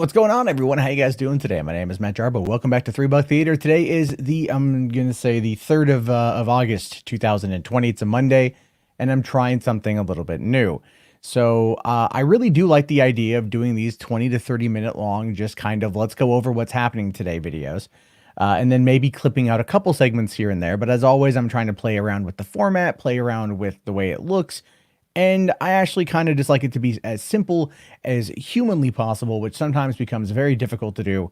What's going on, everyone? How you guys doing today? My name is Matt Jarbo. Welcome back to $3 Theater. Today is the 3rd of August, 2020. It's a Monday, and I'm trying something a little bit new. So I really do like the idea of doing these 20 to 30 minute long, just kind of let's go over what's happening today videos. And then maybe clipping out a couple segments here and there. But as always, I'm trying to play around with the format, play around with the way it looks. And I actually kind of just like it to be as simple as humanly possible, which sometimes becomes very difficult to do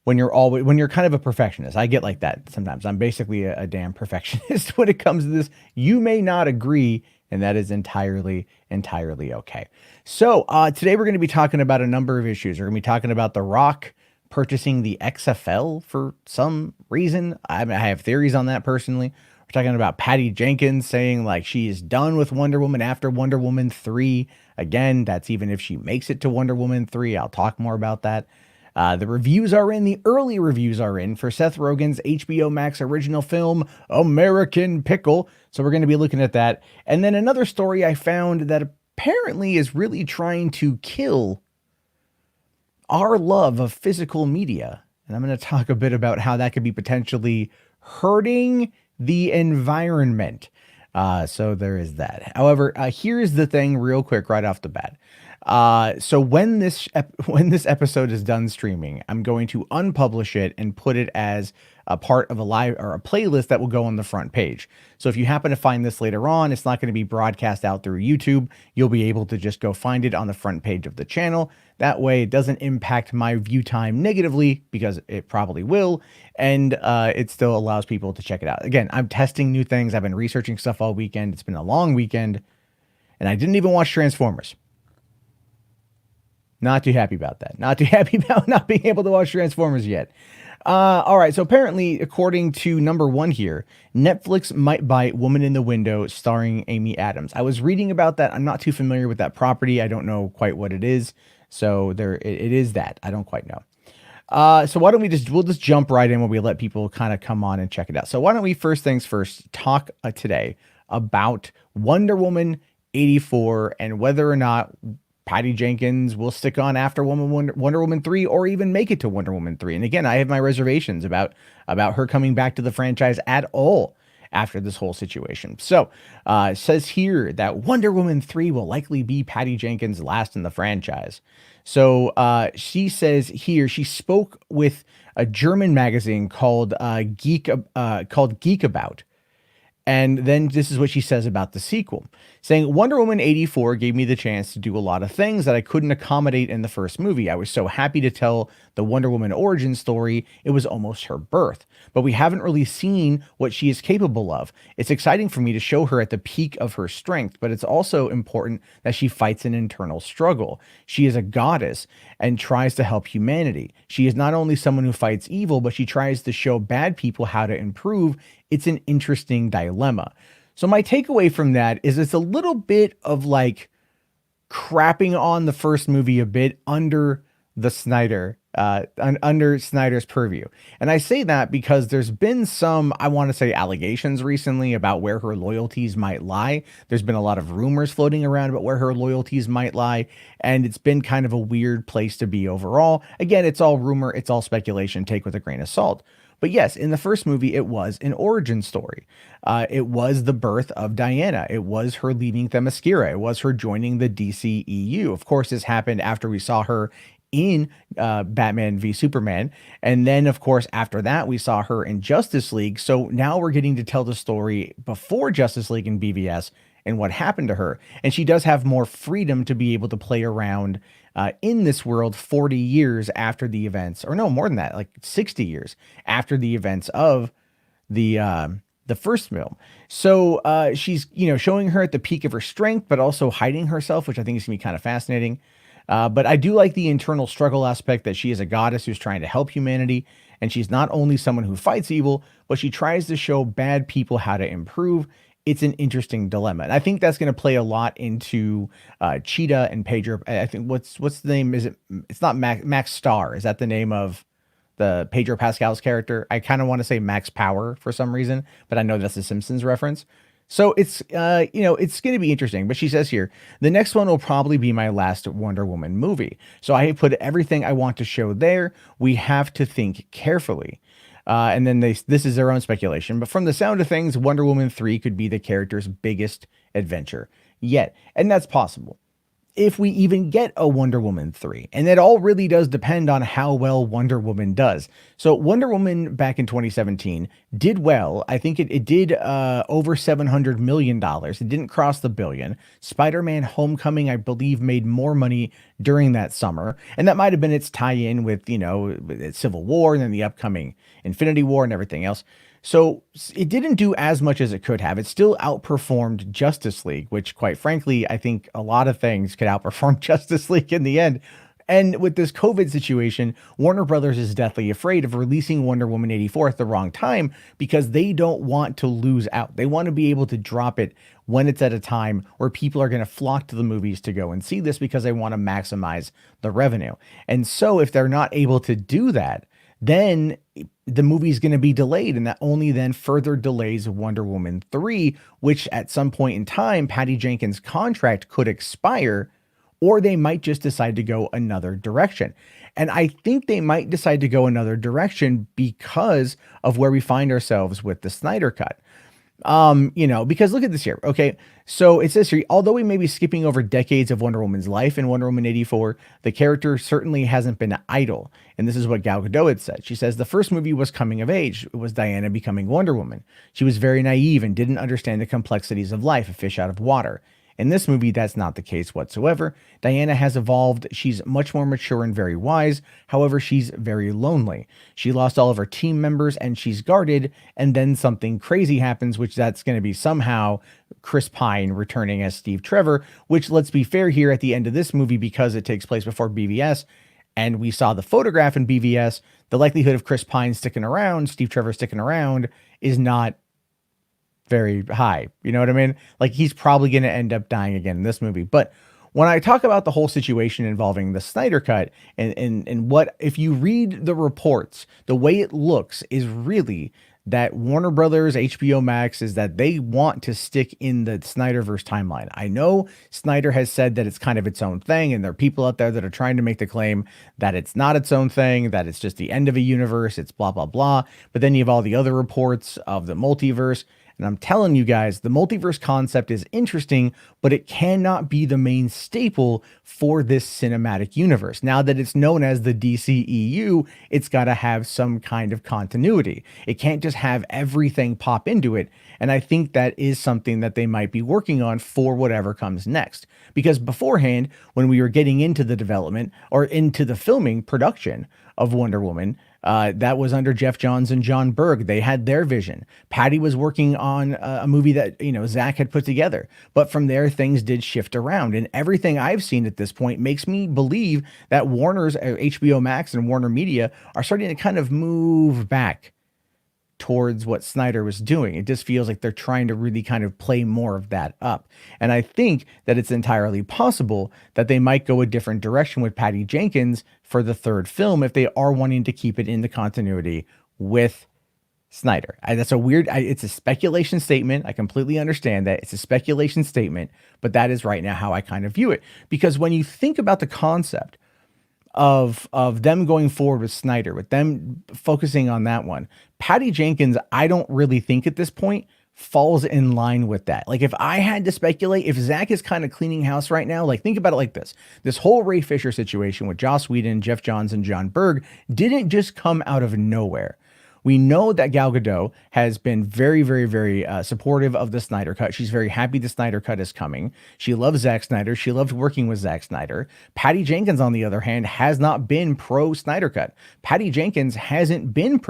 when you're kind of a perfectionist. I get like that sometimes. I'm basically a damn perfectionist when it comes to this. You may not agree, and that is entirely okay. So today we're going to be talking about a number of issues. We're going to be talking about The Rock purchasing the XFL for some reason. I have theories on that personally. We're talking about Patty Jenkins saying like she is done with Wonder Woman after Wonder Woman 3. Again, that's even if she makes it to Wonder Woman 3. I'll talk more about that. The reviews are in. The early reviews are in for Seth Rogen's HBO Max original film, American Pickle. So we're going to be looking at that. And then another story I found that apparently is really trying to kill our love of physical media. And I'm going to talk a bit about how that could be potentially hurting the environment. So there is that. However, here's the thing real quick right off the bat. So when this episode is done streaming, I'm going to unpublish it and put it as a part of a live or a playlist that will go on the front page. So if you happen to find this later on, it's not going to be broadcast out through YouTube. You'll be able to just go find it on the front page of the channel. That way it doesn't impact my view time negatively, because it probably will. And it still allows people to check it out. Again, I'm testing new things. I've been researching stuff all weekend. It's been a long weekend, and I didn't even watch Transformers. Not too happy about that. Not too happy about not being able to watch Transformers yet. All right, so apparently, according to number one here, Netflix might buy Woman in the Window starring Amy Adams. I was reading about that. I'm not too familiar with that property. I don't know quite what it is. So it is that. I don't quite know. So why don't we'll just jump right in when we let people kind of come on and check it out. So why don't we first things first talk today about Wonder Woman 84 and whether or not Patty Jenkins will stick on after Wonder Woman 3 or even make it to Wonder Woman 3. And again, I have my reservations about her coming back to the franchise at all after this whole situation. So it says here that Wonder Woman 3 will likely be Patty Jenkins' last in the franchise. So she says here she spoke with a German magazine called Geek About. And then this is what she says about the sequel, saying, Wonder Woman 84 gave me the chance to do a lot of things that I couldn't accommodate in the first movie. I was so happy to tell the Wonder Woman origin story. It was almost her birth, but we haven't really seen what she is capable of. It's exciting for me to show her at the peak of her strength, but it's also important that she fights an internal struggle. She is a goddess and tries to help humanity. She is not only someone who fights evil, but she tries to show bad people how to improve. It's an interesting dilemma. So my takeaway from that is it's a little bit of like crapping on the first movie a bit under the under Snyder's purview. And I say that because there's been some, I want to say, allegations recently about where her loyalties might lie. There's been a lot of rumors floating around about where her loyalties might lie. And it's been kind of a weird place to be overall. Again, it's all rumor. It's all speculation. Take with a grain of salt. But yes, in the first movie, it was an origin story. It was the birth of Diana. It was her leaving Themyscira. It was her joining the DCEU. Of course, this happened after we saw her in Batman v Superman. And then, of course, after that, we saw her in Justice League. So now we're getting to tell the story before Justice League and BVS and what happened to her. And she does have more freedom to be able to play around in this world 40 years after the events, or no, more than that, like 60 years after the events of the first film. So she's, showing her at the peak of her strength, but also hiding herself, which I think is gonna be kind of fascinating. But I do like the internal struggle aspect that she is a goddess who's trying to help humanity. And she's not only someone who fights evil, but she tries to show bad people how to improve. It's an interesting dilemma. And I think that's going to play a lot into Cheetah and Pedro. I think what's the name? It's not Max Star. Is that the name of the Pedro Pascal's character? I kind of want to say Max Power for some reason, but I know that's a Simpsons reference. So it's it's going to be interesting, but she says here, the next one will probably be my last Wonder Woman movie. So I put everything I want to show there. We have to think carefully. And then this is their own speculation, but from the sound of things, Wonder Woman 3 could be the character's biggest adventure yet. And that's possible if we even get a Wonder Woman 3. And it all really does depend on how well Wonder Woman does. So Wonder Woman back in 2017 did well. I think it did over $700 million. It didn't cross the billion. Spider-Man Homecoming, I believe, made more money during that summer. And that might have been its tie-in with, Civil War and then the upcoming Infinity War and everything else. So it didn't do as much as it could have. It still outperformed Justice League, which quite frankly, I think a lot of things could outperform Justice League in the end. And with this COVID situation, Warner Brothers is deathly afraid of releasing Wonder Woman 84 at the wrong time because they don't want to lose out. They want to be able to drop it when it's at a time where people are going to flock to the movies to go and see this because they want to maximize the revenue. And so if they're not able to do that, then the movie's going to be delayed, and that only then further delays Wonder Woman 3, which at some point in time, Patty Jenkins' contract could expire, or they might just decide to go another direction. And I think they might decide to go another direction because of where we find ourselves with the Snyder Cut. Because look at this here. Okay. So it says here, although we may be skipping over decades of Wonder Woman's life in Wonder Woman 84, the character certainly hasn't been idle. And this is what Gal Gadot had said. She says, the first movie was coming of age. It was Diana becoming Wonder Woman. She was very naive and didn't understand the complexities of life, a fish out of water. In this movie, that's not the case whatsoever. Diana has evolved. She's much more mature and very wise. However, she's very lonely. She lost all of her team members and she's guarded. And then something crazy happens, which that's going to be somehow Chris Pine returning as Steve Trevor, which, let's be fair here, at the end of this movie, because it takes place before BVS, and we saw the photograph in BVS, the likelihood of Chris Pine sticking around, Steve Trevor sticking around, is not very high. You know what I mean? Like, he's probably going to end up dying again in this movie. But when I talk about the whole situation involving the Snyder Cut and what, if you read the reports, the way it looks is really that Warner Brothers, HBO Max, is that they want to stick in the Snyderverse timeline. I know Snyder has said that it's kind of its own thing, and there are people out there that are trying to make the claim that it's not its own thing, that it's just the end of a universe, it's blah, blah, blah. But then you have all the other reports of the multiverse. And I'm telling you guys, the multiverse concept is interesting, but it cannot be the main staple for this cinematic universe. Now that it's known as the DCEU, it's got to have some kind of continuity. It can't just have everything pop into it. And I think that is something that they might be working on for whatever comes next. Because beforehand, when we were getting into the development or into the filming production of Wonder Woman, that was under Jeff Johns and John Berg. They had their vision. Patty was working on a movie that, Zach had put together. But from there, things did shift around. And everything I've seen at this point makes me believe that Warner's, HBO Max and Warner Media are starting to kind of move back towards what Snyder was doing. It just feels like they're trying to really kind of play more of that up. And I think that it's entirely possible that they might go a different direction with Patty Jenkins for the third film if they are wanting to keep it in the continuity with Snyder. That's a weird, it's a speculation statement. I completely understand that. It's a speculation statement, but that is right now how I kind of view it. Because when you think about the concept of them going forward with Snyder, with them focusing on that one, Patty Jenkins, I don't really think at this point falls in line with that. Like, if I had to speculate, if Zach is kind of cleaning house right now, like, think about it like this whole Ray Fisher situation with Joss Whedon, Jeff Johns, and John Berg didn't just come out of nowhere. We know that Gal Gadot has been very, very, very supportive of the Snyder Cut. She's very happy the Snyder Cut is coming. She loves Zack Snyder. She loved working with Zack Snyder. Patty Jenkins, on the other hand, has not been pro Snyder Cut. Patty Jenkins hasn't been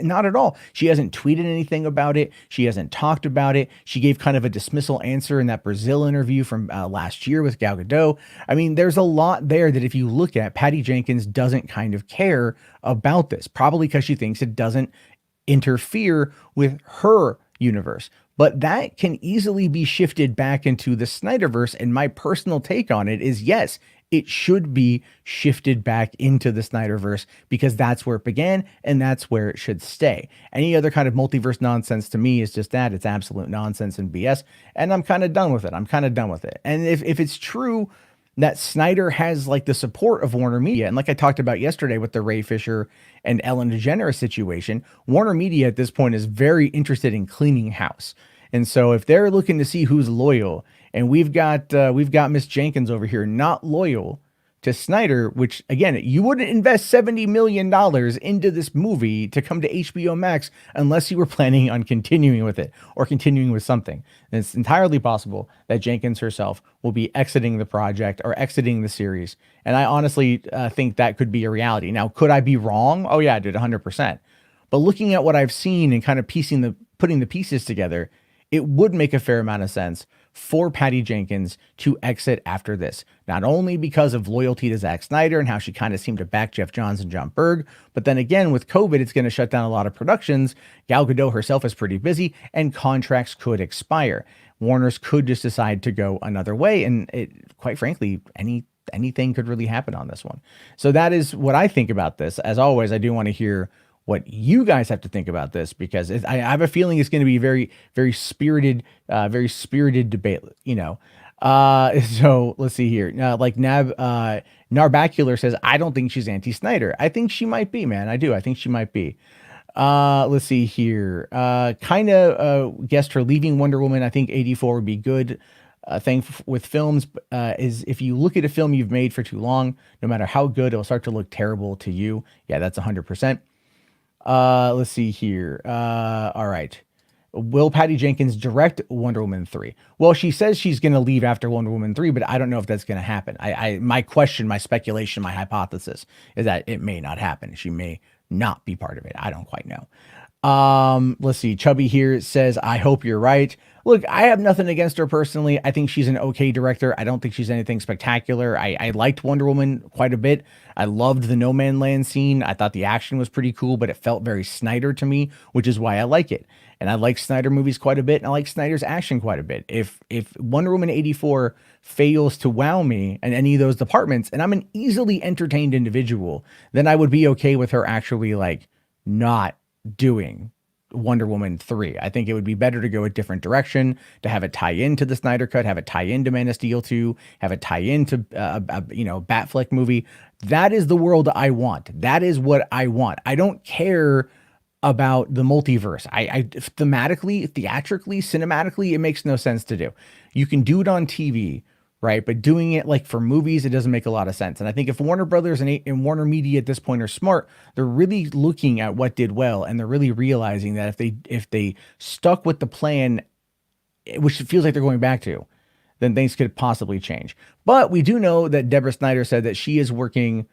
not at all. She hasn't tweeted anything about it. She hasn't talked about it. She gave kind of a dismissal answer in that Brazil interview from last year with Gal Gadot. I mean, there's a lot there that if you look at, Patty Jenkins doesn't kind of care about this, probably because she thinks it doesn't interfere with her universe. But that can easily be shifted back into the Snyderverse. And my personal take on it is, yes, it should be shifted back into the Snyderverse because that's where it began and that's where it should stay. Any other kind of multiverse nonsense to me is just that. It's absolute nonsense and BS. And I'm kind of done with it. And if it's true that Snyder has like the support of Warner Media, and like I talked about yesterday with the Ray Fisher and Ellen DeGeneres situation, Warner Media at this point is very interested in cleaning house. And so if they're looking to see who's loyal, and we've got Miss Jenkins over here not loyal to Snyder, which again, you wouldn't invest $70 million into this movie to come to HBO Max unless you were planning on continuing with it or continuing with something. And it's entirely possible that Jenkins herself will be exiting the project or exiting the series. And I honestly think that could be a reality. Now, could I be wrong? Oh yeah, I did 100%. But looking at what I've seen and kind of putting the pieces together, it would make a fair amount of sense for Patty Jenkins to exit after this, not only because of loyalty to Zack Snyder and how she kind of seemed to back Jeff Johns and John Berg, but then again, with COVID, it's going to shut down a lot of productions. Gal Gadot herself is pretty busy and contracts could expire. Warner's could just decide to go another way. And quite frankly, anything could really happen on this one. So that is what I think about this. As always, I do want to hear what you guys have to think about this, because I have a feeling it's going to be very, very spirited debate, So let's see here. Like Narbacular says, I don't think she's anti-Snyder. I think she might be, man. I do. I think she might be. Let's see here. Kind of guessed her leaving Wonder Woman. I think 84 would be good. Thing with films is if you look at a film you've made for too long, no matter how good, it'll start to look terrible to you. Yeah, that's 100%. Let's see here. All right. Will Patty Jenkins direct Wonder Woman 3? Well, she says she's going to leave after Wonder Woman 3, but I don't know if that's going to happen. My question, my speculation, my hypothesis is that it may not happen. She may not be part of it. I don't quite know. Let's see. Chubby here says, I hope you're right. Look, I have nothing against her personally. I think she's an okay director. I don't think she's anything spectacular. I liked Wonder Woman quite a bit. I loved the No Man Land scene. I thought the action was pretty cool, but it felt very Snyder to me, which is why I like it. And I like Snyder movies quite a bit, and I like Snyder's action quite a bit. If Wonder Woman 84 fails to wow me in any of those departments, and I'm an easily entertained individual, then I would be okay with her actually like not doing Wonder Woman 3. I think it would be better to go a different direction, to have it tie into the Snyder Cut, have it tie into Man of Steel 2, have it tie into Batfleck movie. That is the world I want. That is what I want. I don't care about the multiverse. I thematically, theatrically, cinematically, it makes no sense to do. You can do it on TV, right? But doing it like for movies, it doesn't make a lot of sense. And I think if Warner Brothers and Warner Media at this point are smart, they're really looking at what did well, and they're really realizing that if they stuck with the plan, which it feels like they're going back to, then things could possibly change. But we do know that Deborah Snyder said that she is working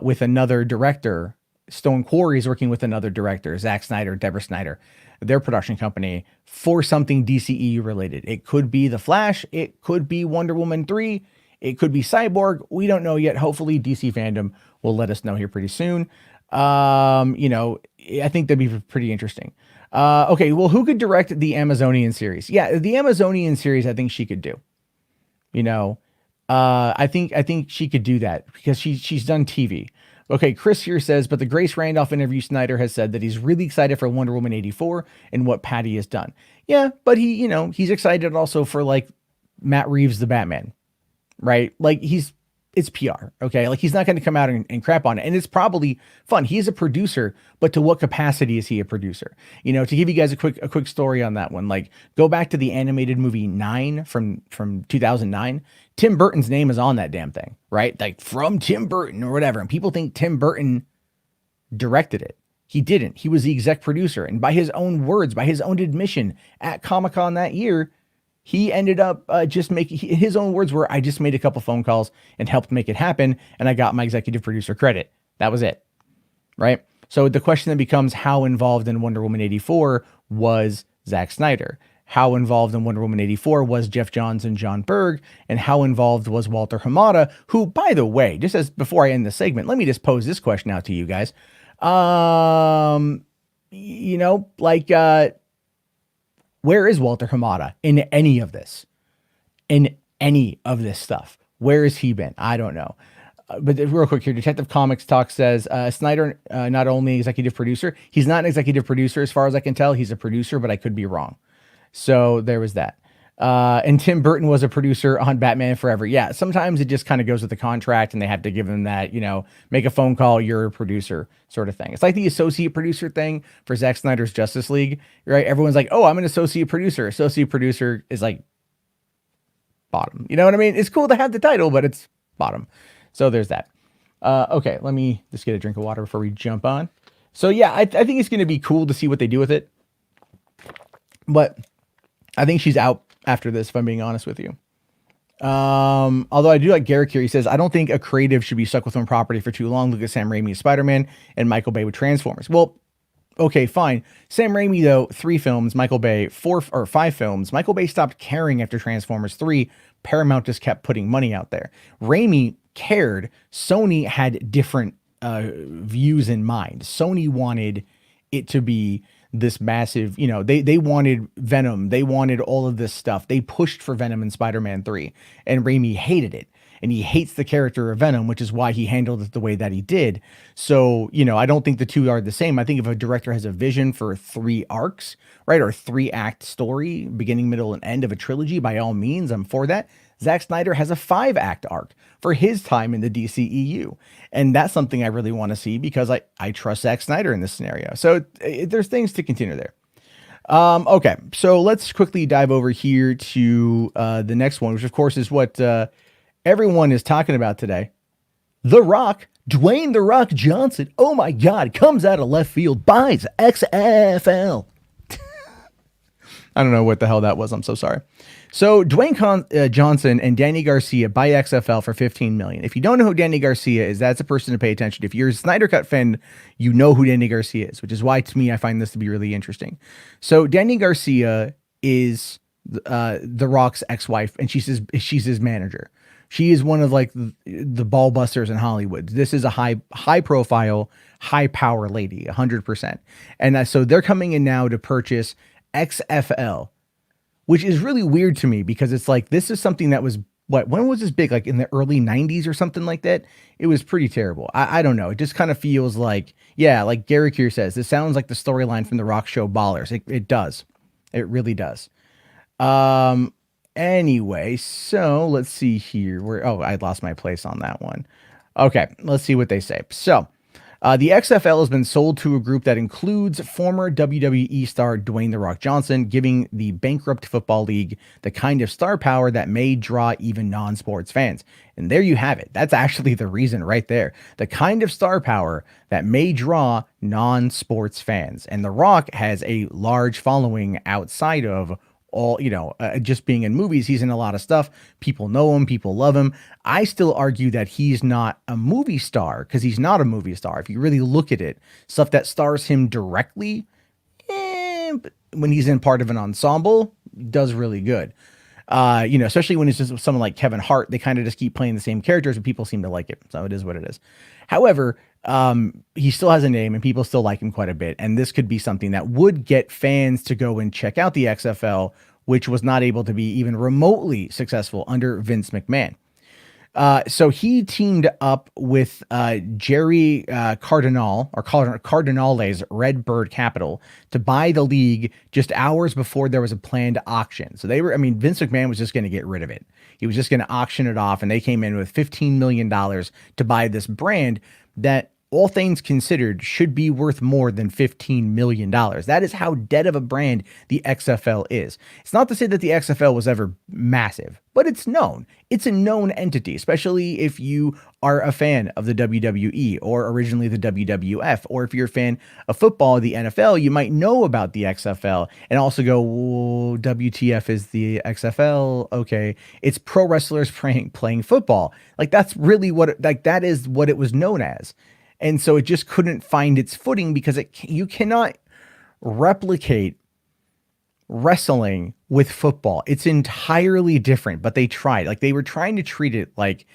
with another director. Stone Quarry is working with another director, Zack Snyder, Deborah Snyder, their production company, for something DCEU related. It could be The Flash. It could be Wonder Woman 3. It could be Cyborg. We don't know yet. Hopefully DC fandom will let us know here pretty soon. I think that'd be pretty interesting. Okay, well, who could direct the Amazonian series? Yeah, the Amazonian series, I think she could do. I think she could do that because she's done TV. Okay, Chris here says, but the Grace Randolph interview, Snyder has said that he's really excited for Wonder Woman 84 and what Patty has done. Yeah, but he's excited also for like Matt Reeves, the Batman, right? Like it's PR, okay? Like he's not going to come out and crap on it. And it's probably fun. He's a producer, but to what capacity is he a producer? To give you guys a quick story on that one, like go back to the animated movie 9 from 2009. Tim Burton's name is on that damn thing, right? Like from Tim Burton or whatever. And people think Tim Burton directed it. He didn't. He was the exec producer. And by his own words, by his own admission at Comic-Con that year, he ended up just making, his own words were, I just made a couple phone calls and helped make it happen. And I got my executive producer credit. That was it. Right. So the question then becomes, how involved in Wonder Woman 84 was Zack Snyder? How involved in Wonder Woman 84 was Jeff Johns and John Berg? And how involved was Walter Hamada, who, by the way, just as before I end the segment, let me just pose this question out to you guys. Where is Walter Hamada in any of this? In any of this stuff? Where has he been? I don't know. But real quick here, Detective Comics Talk says Snyder not only executive producer, he's not an executive producer as far as I can tell. He's a producer, but I could be wrong. So there was that. And Tim Burton was a producer on Batman Forever. Yeah, sometimes it just kind of goes with the contract and they have to give him that, make a phone call, you're a producer sort of thing. It's like the associate producer thing for Zack Snyder's Justice League, right? Everyone's like, oh, I'm an associate producer. Associate producer is like bottom. You know what I mean? It's cool to have the title, but it's bottom. So there's that. Okay, let me just get a drink of water before we jump on. So yeah, I think it's going to be cool to see what they do with it. But I think she's out after this, if I'm being honest with you. Although I do like Garrick here. He says, I don't think a creative should be stuck with one property for too long. Look at Sam Raimi as Spider-Man and Michael Bay with Transformers. Well, okay, fine. Sam Raimi, though, 3 films, Michael Bay, 4 or 5 films. Michael Bay stopped caring after Transformers 3. Paramount just kept putting money out there. Raimi cared. Sony had different views in mind. Sony wanted it to be this massive, they wanted Venom. They wanted all of this stuff. They pushed for Venom in Spider-Man 3, and Raimi hated it. And he hates the character of Venom, which is why he handled it the way that he did. So, I don't think the two are the same. I think if a director has a vision for 3 arcs, right, or 3-act story, beginning, middle, and end of a trilogy, by all means, I'm for that. Zack Snyder has a 5-act arc for his time in the DCEU. And that's something I really want to see because I trust Zack Snyder in this scenario. So there's things to continue there. Okay, so let's quickly dive over here to the next one, which of course is what everyone is talking about today. The Rock, Dwayne "The Rock" Johnson, oh my God, comes out of left field, buys XFL. I don't know what the hell that was. I'm so sorry. So Dwayne Johnson and Danny Garcia buy XFL for $15 million. If you don't know who Danny Garcia is, that's a person to pay attention to. If you're a Snyder Cut fan, you know who Danny Garcia is, which is why, to me, I find this to be really interesting. So Danny Garcia is The Rock's ex-wife, and she's his manager. She is one of the ball busters in Hollywood. This is a high profile, high power lady, 100%. And so they're coming in now to purchase XFL, which is really weird to me because it's like, this is something that was, when was this big? Like in the early 90s or something like that? It was pretty terrible. I don't know. It just kind of feels like, yeah, like Garrick here says, this sounds like the storyline from the Rock show Ballers. It does. It really does. Anyway, so let's see here. I lost my place on that one. Okay, let's see what they say. So, the XFL has been sold to a group that includes former WWE star Dwayne "The Rock" Johnson, giving the bankrupt football league the kind of star power that may draw even non-sports fans. And there you have it. That's actually the reason right there. The kind of star power that may draw non-sports fans. And The Rock has a large following outside of all, just being in movies. He's in a lot of stuff. People know him. People love him. I still argue that he's not a movie star because he's not a movie star. If you really look at it, stuff that stars him directly, when he's in part of an ensemble, does really good. Especially when it's just someone like Kevin Hart, they kind of just keep playing the same characters and people seem to like it. So it is what it is. However, he still has a name and people still like him quite a bit. And this could be something that would get fans to go and check out the XFL, which was not able to be even remotely successful under Vince McMahon. So he teamed up with Jerry Cardinal, or Cardinales Redbird Capital, to buy the league just hours before there was a planned auction. So Vince McMahon was just going to get rid of it. He was just going to auction it off, and they came in with $15 million to buy this brand that, all things considered, should be worth more than $15 million. That is how dead of a brand the XFL is. It's not to say that the XFL was ever massive, but it's known. It's a known entity, especially if you are a fan of the WWE or originally the WWF, or if you're a fan of football, the NFL, you might know about the XFL and also go, whoa, WTF is the XFL? Okay, it's pro wrestlers playing football. That's really that is what it was known as. And so it just couldn't find its footing because you cannot replicate wrestling with football. It's entirely different, but they tried. They were trying to treat it like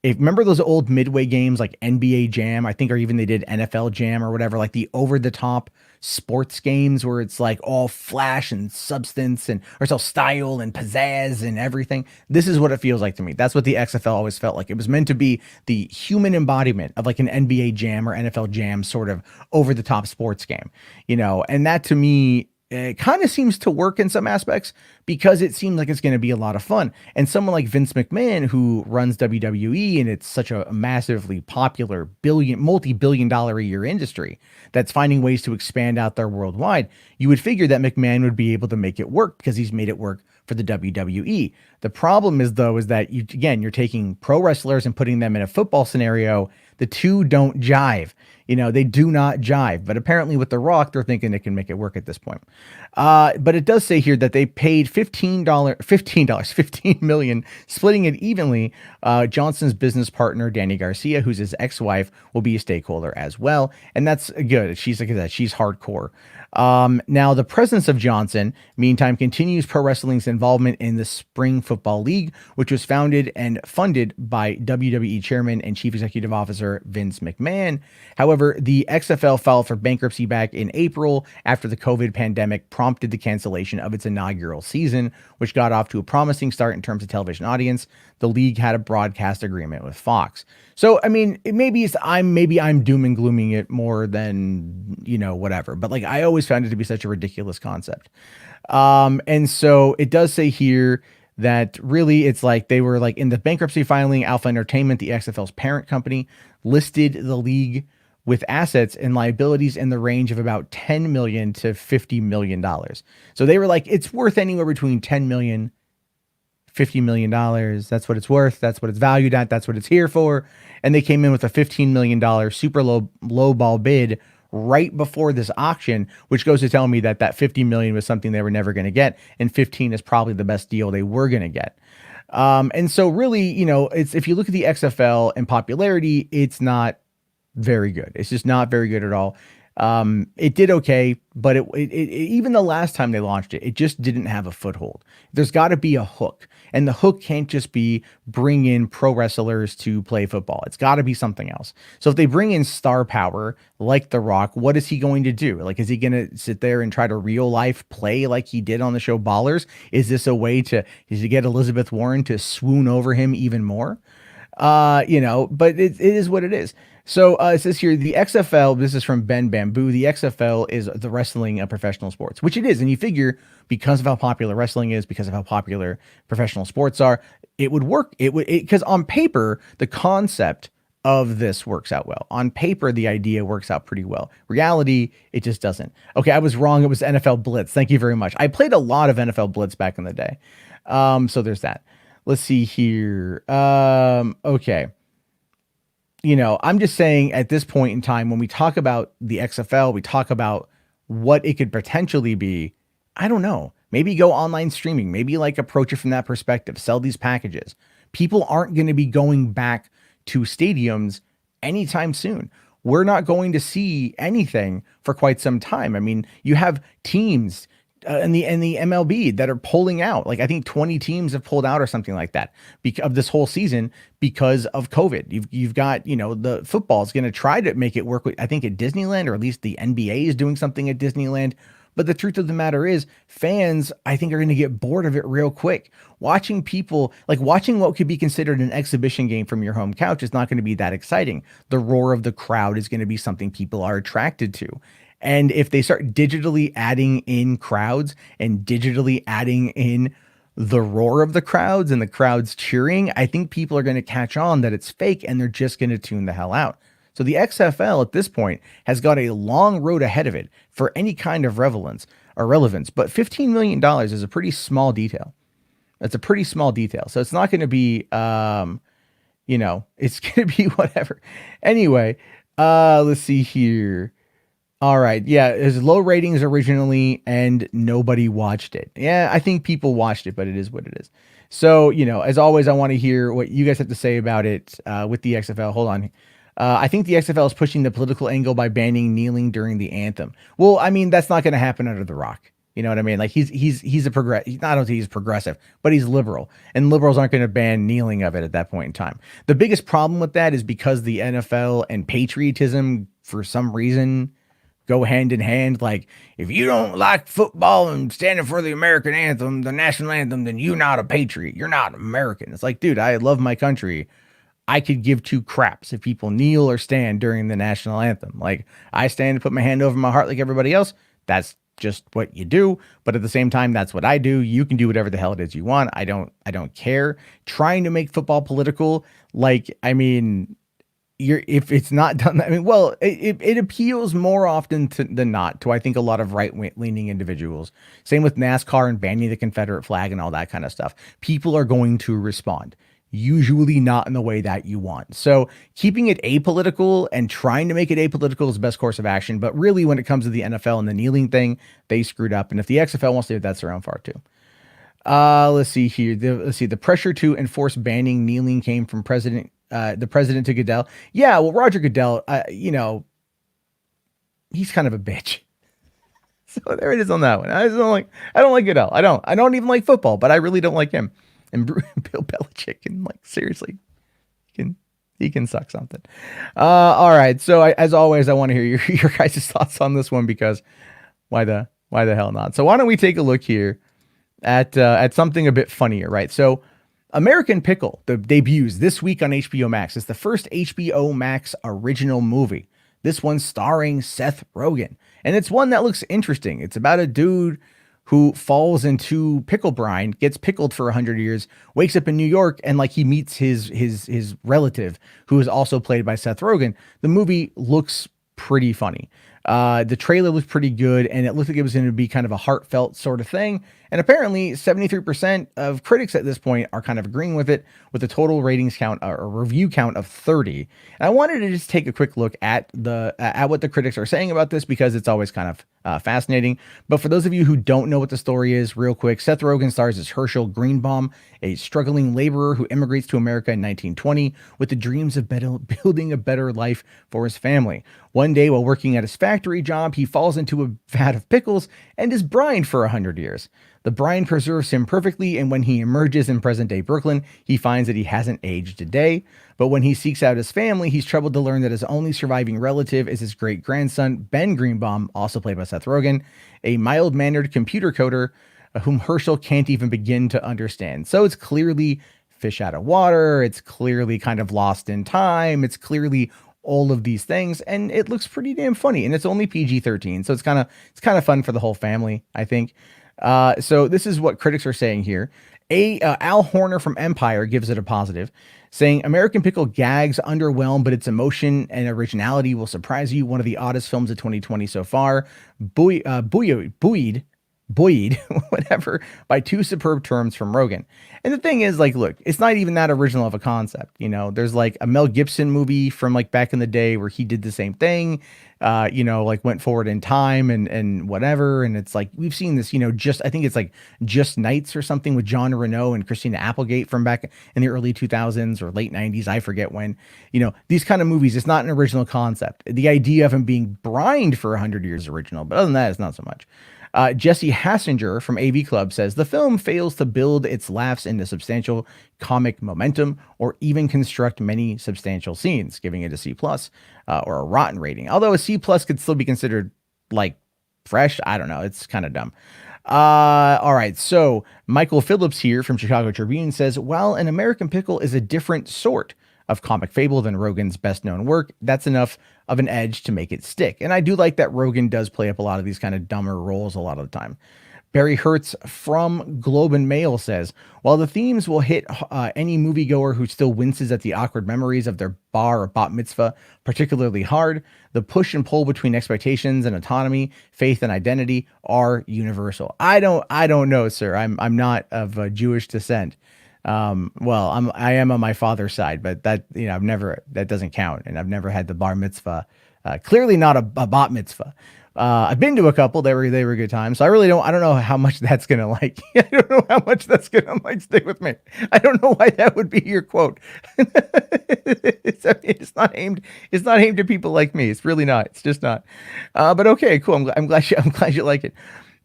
if remember those old midway games like NBA Jam, I think, or even they did NFL Jam or whatever, like the over the top sports games where it's like all flash and substance and or it's all style and pizzazz and everything. This is what it feels like to me. That's what the XFL always felt like. It was meant to be the human embodiment of like an NBA Jam or NFL Jam sort of over the top sports game, and that to me, it kind of seems to work in some aspects because it seems like it's going to be a lot of fun. And someone like Vince McMahon, who runs WWE, and it's such a massively popular multi-billion dollar a year industry that's finding ways to expand out there worldwide, you would figure that McMahon would be able to make it work because he's made it work for the WWE. The problem is that you're taking pro wrestlers and putting them in a football scenario. The two don't jive. They do not jive, but apparently with The Rock, they're thinking they can make it work at this point. But it does say here that they paid $15 million, splitting it evenly. Johnson's business partner, Danny Garcia, who's his ex-wife, will be a stakeholder as well. And that's good. She's like that. She's hardcore. Now, the presence of Johnson, meantime, continues pro wrestling's involvement in the Spring Football League, which was founded and funded by WWE Chairman and Chief Executive Officer Vince McMahon. However, the XFL filed for bankruptcy back in April after the COVID pandemic prompted the cancellation of its inaugural season, which got off to a promising start in terms of television audience. The league had a broadcast agreement with Fox. So, I mean, maybe I'm doom and glooming it more than, whatever. But like, I always found it to be such a ridiculous concept. And so it does say here that really it's like they were like in the bankruptcy filing, Alpha Entertainment, the XFL's parent company, listed the league with assets and liabilities in the range of about $10 million to $50 million. So they were like, it's worth anywhere between $10 million, $50 million. That's what it's worth. That's what it's valued at. That's what it's here for. And they came in with a $15 million super low ball bid right before this auction, which goes to tell me that $50 million was something they were never going to get. And 15 is probably the best deal they were going to get. And so really, it's, if you look at the XFL and popularity, it's not very good. It's just not very good at all. It did okay, but it even the last time they launched it, it just didn't have a foothold. There's got to be a hook, and the hook can't just be bring in pro wrestlers to play football. It's got to be something else. So if they bring in star power like The Rock, what is he going to do? Like, is he going to sit there and try to real life play like he did on the show Ballers? Is this a way to get Elizabeth Warren to swoon over him even more? But it is what it is. So it says here, the XFL, this is from Ben Bamboo, the XFL is the wrestling of professional sports, which it is. And you figure because of how popular wrestling is, because of how popular professional sports are, it would work. Because on paper, the concept of this works out well. On paper, the idea works out pretty well. Reality, it just doesn't. Okay, I was wrong. It was NFL Blitz. Thank you very much. I played a lot of NFL Blitz back in the day. So there's that. Let's see here. Okay. I'm just saying at this point in time, when we talk about the XFL, we talk about what it could potentially be. I don't know. Maybe go online streaming, maybe like approach it from that perspective, sell these packages. People aren't going to be going back to stadiums anytime soon. We're not going to see anything for quite some time. I mean, you have teams in the MLB that are pulling out. Like, I think 20 teams have pulled out or something like that of this whole season because of COVID. You've got, the football is going to try to make it work with, I think, at Disneyland, or at least the NBA is doing something at Disneyland. But the truth of the matter is, fans, I think, are going to get bored of it real quick. Watching what could be considered an exhibition game from your home couch is not going to be that exciting. The roar of the crowd is going to be something people are attracted to. And if they start digitally adding in crowds and digitally adding in the roar of the crowds and the crowds cheering, I think people are going to catch on that it's fake and they're just going to tune the hell out. So the XFL at this point has got a long road ahead of it for any kind of relevance, but $15 million is a pretty small detail. That's a pretty small detail. So it's not going to be, it's going to be whatever. Anyway, let's see here. All right. Yeah. It was low ratings originally and nobody watched it. Yeah. I think people watched it, but it is what it is. So, as always, I want to hear what you guys have to say about it with the XFL. Hold on. I think the XFL is pushing the political angle by banning kneeling during the anthem. Well, I mean, that's not going to happen under The Rock. You know what I mean? Like he's a progress. I don't think he's progressive, but he's liberal, and liberals aren't going to ban kneeling of it at that point in time. The biggest problem with that is because the NFL and patriotism, for some reason, go hand in hand. Like, if you don't like football and standing for the American anthem, the national anthem, then you're not a patriot. You're not American. It's like, dude, I love my country. I could give two craps if people kneel or stand during the national anthem. Like, I stand and put my hand over my heart like everybody else. That's just what you do. But at the same time, that's what I do. You can do whatever the hell it is you want. I don't care. Trying to make football political, like, I mean, if it's not done, I mean, well, it appeals more often than not to, I think, a lot of right-leaning individuals. Same with NASCAR and banning the Confederate flag and all that kind of stuff. People are going to respond, usually not in the way that you want. So keeping it apolitical and trying to make it apolitical is the best course of action. But really, when it comes to the NFL and the kneeling thing, they screwed up. And if the XFL wants to do it, that's their own fault too. Let's see here. The pressure to enforce banning kneeling came from the president to Goodell. Yeah, well, Roger Goodell, he's kind of a bitch. So there it is on that one. I don't like Goodell. I don't even like football, but I really don't like him. And Bill Belichick, and like, seriously, he can suck something. All right. So as always, I want to hear your guys' thoughts on this one, because why the hell not? So why don't we take a look here at something a bit funnier, right? So American Pickle, the debuts this week on HBO Max. It's the first HBO Max original movie. This one's starring Seth Rogen, and it's one that looks interesting. It's about a dude who falls into pickle brine, gets pickled for 100 years, wakes up in New York, and like he meets his relative, who is also played by Seth Rogen. The movie looks pretty funny. The trailer looked pretty good, and it looked like it was going to be kind of a heartfelt sort of thing. And apparently 73% of critics at this point are kind of agreeing with it, with a total ratings count or review count of 30. And I wanted to just take a quick look at what the critics are saying about this, because it's always kind of fascinating. But for those of you who don't know what the story is, real quick, Seth Rogen stars as Herschel Greenbaum, a struggling laborer who immigrates to America in 1920 with the dreams of building a better life for his family. One day, while working at his factory job, he falls into a vat of pickles and is brined for 100 years. The brine preserves him perfectly, and when he emerges in present-day Brooklyn, he finds that he hasn't aged a day. But when he seeks out his family, he's troubled to learn that his only surviving relative is his great-grandson, Ben Greenbaum, also played by Seth Rogen, a mild-mannered computer coder whom Herschel can't even begin to understand. So it's clearly fish out of water. It's clearly kind of lost in time. It's clearly all of these things, and it looks pretty damn funny. And it's only PG-13, so it's kind of fun for the whole family, I think. So this is what critics are saying here. Al Horner from Empire gives it a positive, saying American Pickle gags underwhelm, but its emotion and originality will surprise you. One of the oddest films of 2020 so far. Buoyed, whatever, by two superb terms from Rogen. And the thing is, like, look, it's not even that original of a concept. You know, there's like a Mel Gibson movie from like back in the day where he did the same thing, like went forward in time and whatever. And it's like, we've seen this, I think it's like Just Nights or something with John Reno and Christina Applegate from back in the early 2000s or late 90s. I forget when, these kind of movies, it's not an original concept. The idea of him being brined for 100 years is original, but other than that, it's not so much. Jesse Hassinger from AV Club says the film fails to build its laughs into substantial comic momentum or even construct many substantial scenes, giving it a C+ or a rotten rating. Although a C+ could still be considered like fresh. I don't know. It's kind of dumb. All right. So Michael Phillips here from Chicago Tribune says, while An American Pickle is a different sort of comic fable than Rogen's best known work, that's enough of an edge to make it stick. And I do like that Rogen does play up a lot of these kind of dumber roles a lot of the time. Barry Hertz from Globe and Mail says, while the themes will hit any moviegoer who still winces at the awkward memories of their bar or bat mitzvah particularly hard, the push and pull between expectations and autonomy, faith and identity are universal. I don't know, sir. I'm not of Jewish descent. I am on my father's side, but that, that doesn't count. And I've never had the bar mitzvah, clearly not a bat mitzvah. I've been to a couple, they were good times. So I don't know how much that's going to I don't know how much that's going to stick with me. I don't know why that would be your quote. It's not aimed at people like me. It's really not. It's just not. But okay, cool. I'm glad you like it.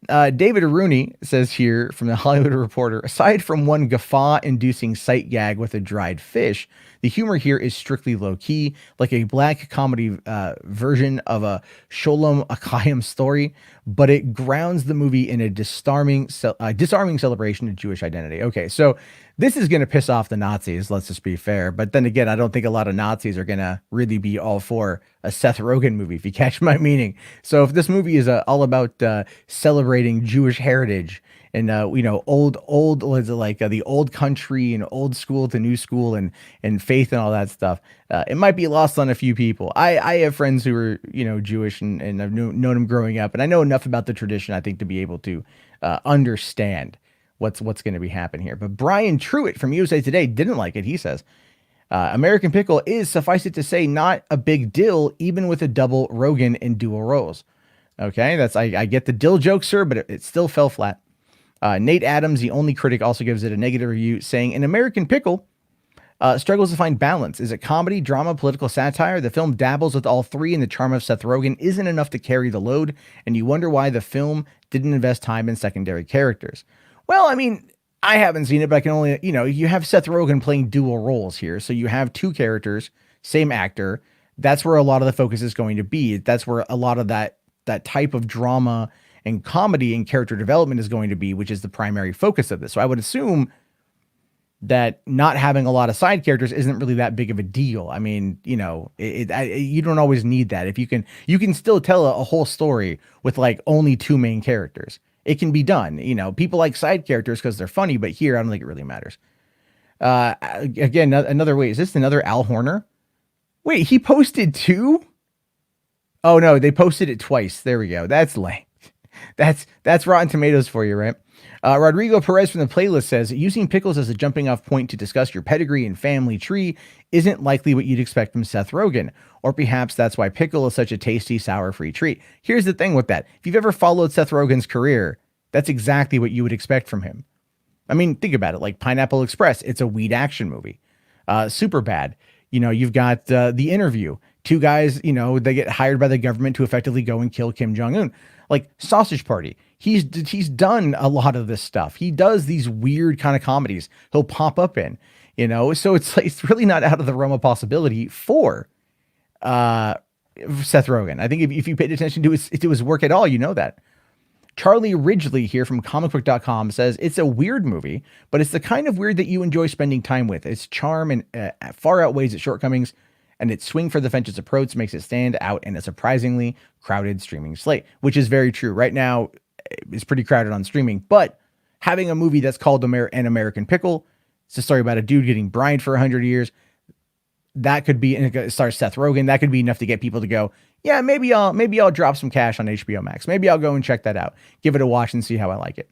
David Rooney says here from the Hollywood Reporter, aside from one guffaw-inducing sight gag with a dried fish, the humor here is strictly low-key, like a black comedy version of a Sholem Akayim story, but it grounds the movie in a disarming celebration of Jewish identity. Okay, so this is going to piss off the Nazis, let's just be fair. But then again, I don't think a lot of Nazis are going to really be all for a Seth Rogen movie, if you catch my meaning. So if this movie is all about celebrating Jewish heritage and, was it like the old country and old school to new school and faith and all that stuff, it might be lost on a few people. I have friends who are, Jewish and I've known them growing up, and I know enough about the tradition, I think, to be able to understand what's going to be happening here. But Brian Truitt from USA Today didn't like it. He says, American Pickle is, suffice it to say, not a big deal, even with a double Rogan in dual roles. Okay, I get the dill joke, sir, but it still fell flat. Nate Adams, the only critic, also gives it a negative review, saying, an American Pickle struggles to find balance. Is it comedy, drama, political satire? The film dabbles with all three, and the charm of Seth Rogen isn't enough to carry the load, and you wonder why the film didn't invest time in secondary characters. Well, I mean, I haven't seen it, but I can only, you have Seth Rogen playing dual roles here. So you have two characters, same actor. That's where a lot of the focus is going to be. That's where a lot of that type of drama and comedy and character development is going to be, which is the primary focus of this. So I would assume that not having a lot of side characters isn't really that big of a deal. I mean, you don't always need that. If you can still tell a whole story with like only two main characters. It can be done. People like side characters because they're funny, but here I don't think it really matters. Again, another way. Is this another Al Horner? Wait, he posted two? Oh no, they posted it twice. There we go. That's lame. That's Rotten Tomatoes for you, right? Rodrigo Perez from the playlist says, using pickles as a jumping off point to discuss your pedigree and family tree isn't likely what you'd expect from Seth Rogen. Or perhaps that's why pickle is such a tasty, sour-free treat. Here's the thing with that. If you've ever followed Seth Rogen's career, that's exactly what you would expect from him. I mean, think about it. Like Pineapple Express, it's a weed action movie. Superbad. You've got The Interview. Two guys, they get hired by the government to effectively go and kill Kim Jong-un. Like Sausage Party. He's done a lot of this stuff. He does these weird kind of comedies he'll pop up in, so it's really not out of the realm of possibility for Seth Rogen. I think if you paid attention to his work at all, you know that. Charlie Ridgely here from comicbook.com says, it's a weird movie, but it's the kind of weird that you enjoy spending time with. Its charm and far outweighs its shortcomings, and its swing for the fences approach makes it stand out in a surprisingly crowded streaming slate, which is very true. Right now, it's pretty crowded on streaming, but having a movie that's called An American Pickle, it's a story about a dude getting brined for 100 years. That could be, and it stars Seth Rogen. That could be enough to get people to go, yeah, maybe I'll drop some cash on HBO Max. Maybe I'll go and check that out, give it a watch and see how I like it.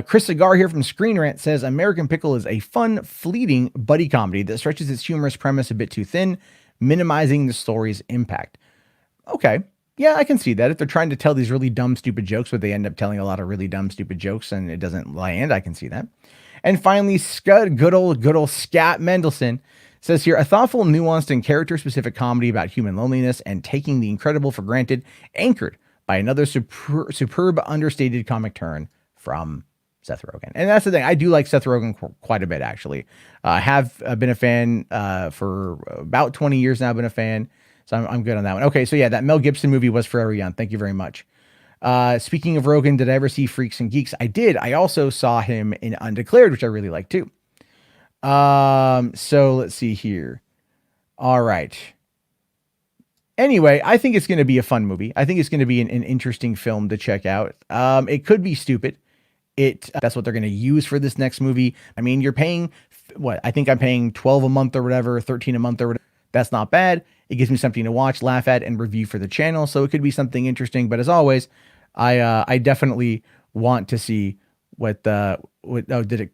Chris Cigar here from Screen Rant says, American Pickle is a fun, fleeting buddy comedy that stretches its humorous premise a bit too thin, minimizing the story's impact. Okay. Yeah, I can see that. If they're trying to tell these really dumb, stupid jokes, but they end up telling a lot of really dumb, stupid jokes and it doesn't land, I can see that. And finally, Scud, good old Scott Mendelson says here, a thoughtful, nuanced, and character-specific comedy about human loneliness and taking the incredible for granted, anchored by another superb, understated comic turn from Seth Rogen. And that's the thing. I do like Seth Rogen quite a bit, actually. I have been a fan for about 20 years now. I've been a fan. So I'm good on that one. Okay, so yeah, that Mel Gibson movie was forever young. Thank you very much. Speaking of Rogen, did I ever see Freaks and Geeks? I did. I also saw him in Undeclared, which I really like too. So let's see here. All right. Anyway, I think it's going to be a fun movie. I think it's going to be an interesting film to check out. It could be stupid. That's what they're going to use for this next movie. I mean, you're paying what? I think I'm paying 12 a month or whatever, 13 a month or whatever. That's not bad. It gives me something to watch, laugh at, and review for the channel. So it could be something interesting. But as always, I definitely want to see what did it?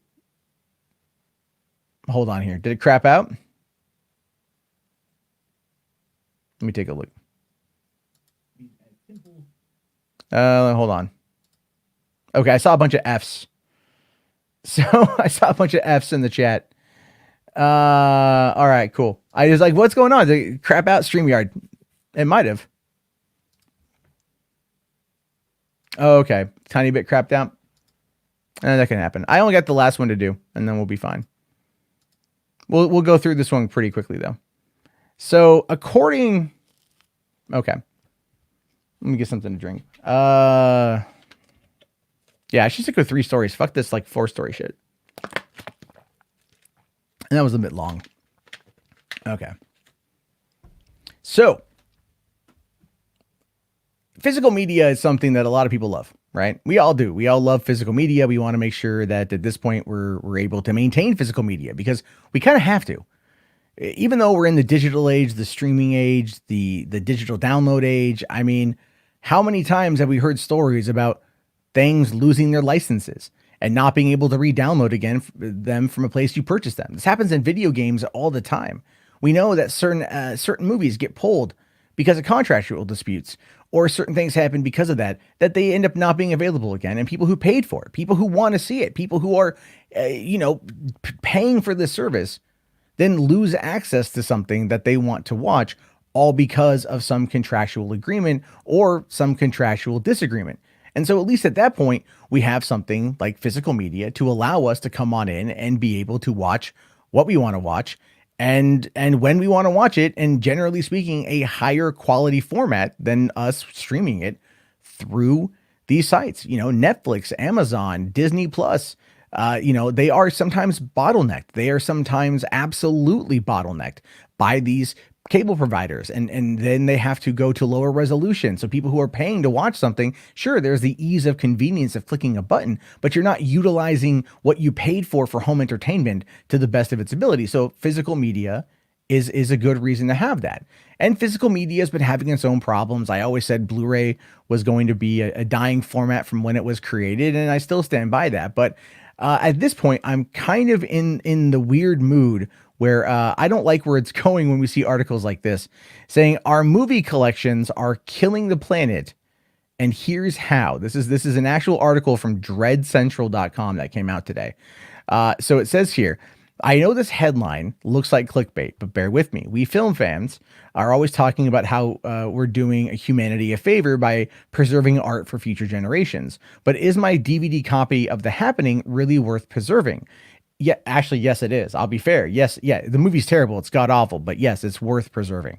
Hold on here. Did it crap out? Let me take a look. Hold on. Okay, I saw a bunch of Fs. So I saw a bunch of Fs in the chat. All right, cool. I was like, what's going on? Did it crap out StreamYard? It might have. Oh, okay. Tiny bit crapped out. That can happen. I only got the last one to do, and then we'll be fine. We'll go through this one pretty quickly though. So okay. Let me get something to drink. Yeah, I should stick with 3 stories. Fuck this like 4-story shit. And that was a bit long. Okay. So, physical media is something that a lot of people love, right? We all do. We all love physical media. We want to make sure that at this point we're able to maintain physical media because we kind of have to. Even though we're in the digital age, the streaming age, the digital download age, I mean, how many times have we heard stories about things losing their licenses and not being able to re-download again them from a place you purchased them? This happens in video games all the time. We know that certain movies get pulled because of contractual disputes, or certain things happen because of that they end up not being available again. And people who paid for it, people who want to see it, people who are, paying for this service, then lose access to something that they want to watch, all because of some contractual agreement or some contractual disagreement. And so at least at that point, we have something like physical media to allow us to come on in and be able to watch what we want to watch and when we want to watch it, and generally speaking, a higher quality format than us streaming it through these sites. Netflix, Amazon, Disney Plus. They are sometimes bottlenecked. They are sometimes absolutely bottlenecked by these cable providers. And then they have to go to lower resolution. So people who are paying to watch something, sure, there's the ease of convenience of clicking a button, but you're not utilizing what you paid for home entertainment to the best of its ability. So physical media is a good reason to have that. And physical media has been having its own problems. I always said Blu-ray was going to be a dying format from when it was created, and I still stand by that. But at this point, I'm kind of in the weird mood where I don't like where it's going when we see articles like this saying our movie collections are killing the planet. And here's how. This is an actual article from dreadcentral.com that came out today. So it says here, I know this headline looks like clickbait, but bear with me. We film fans are always talking about how we're doing humanity a favor by preserving art for future generations. But is my DVD copy of The Happening really worth preserving? Yeah, actually, yes, it is. I'll be fair. Yes, yeah, the movie's terrible. It's god awful, but yes, it's worth preserving.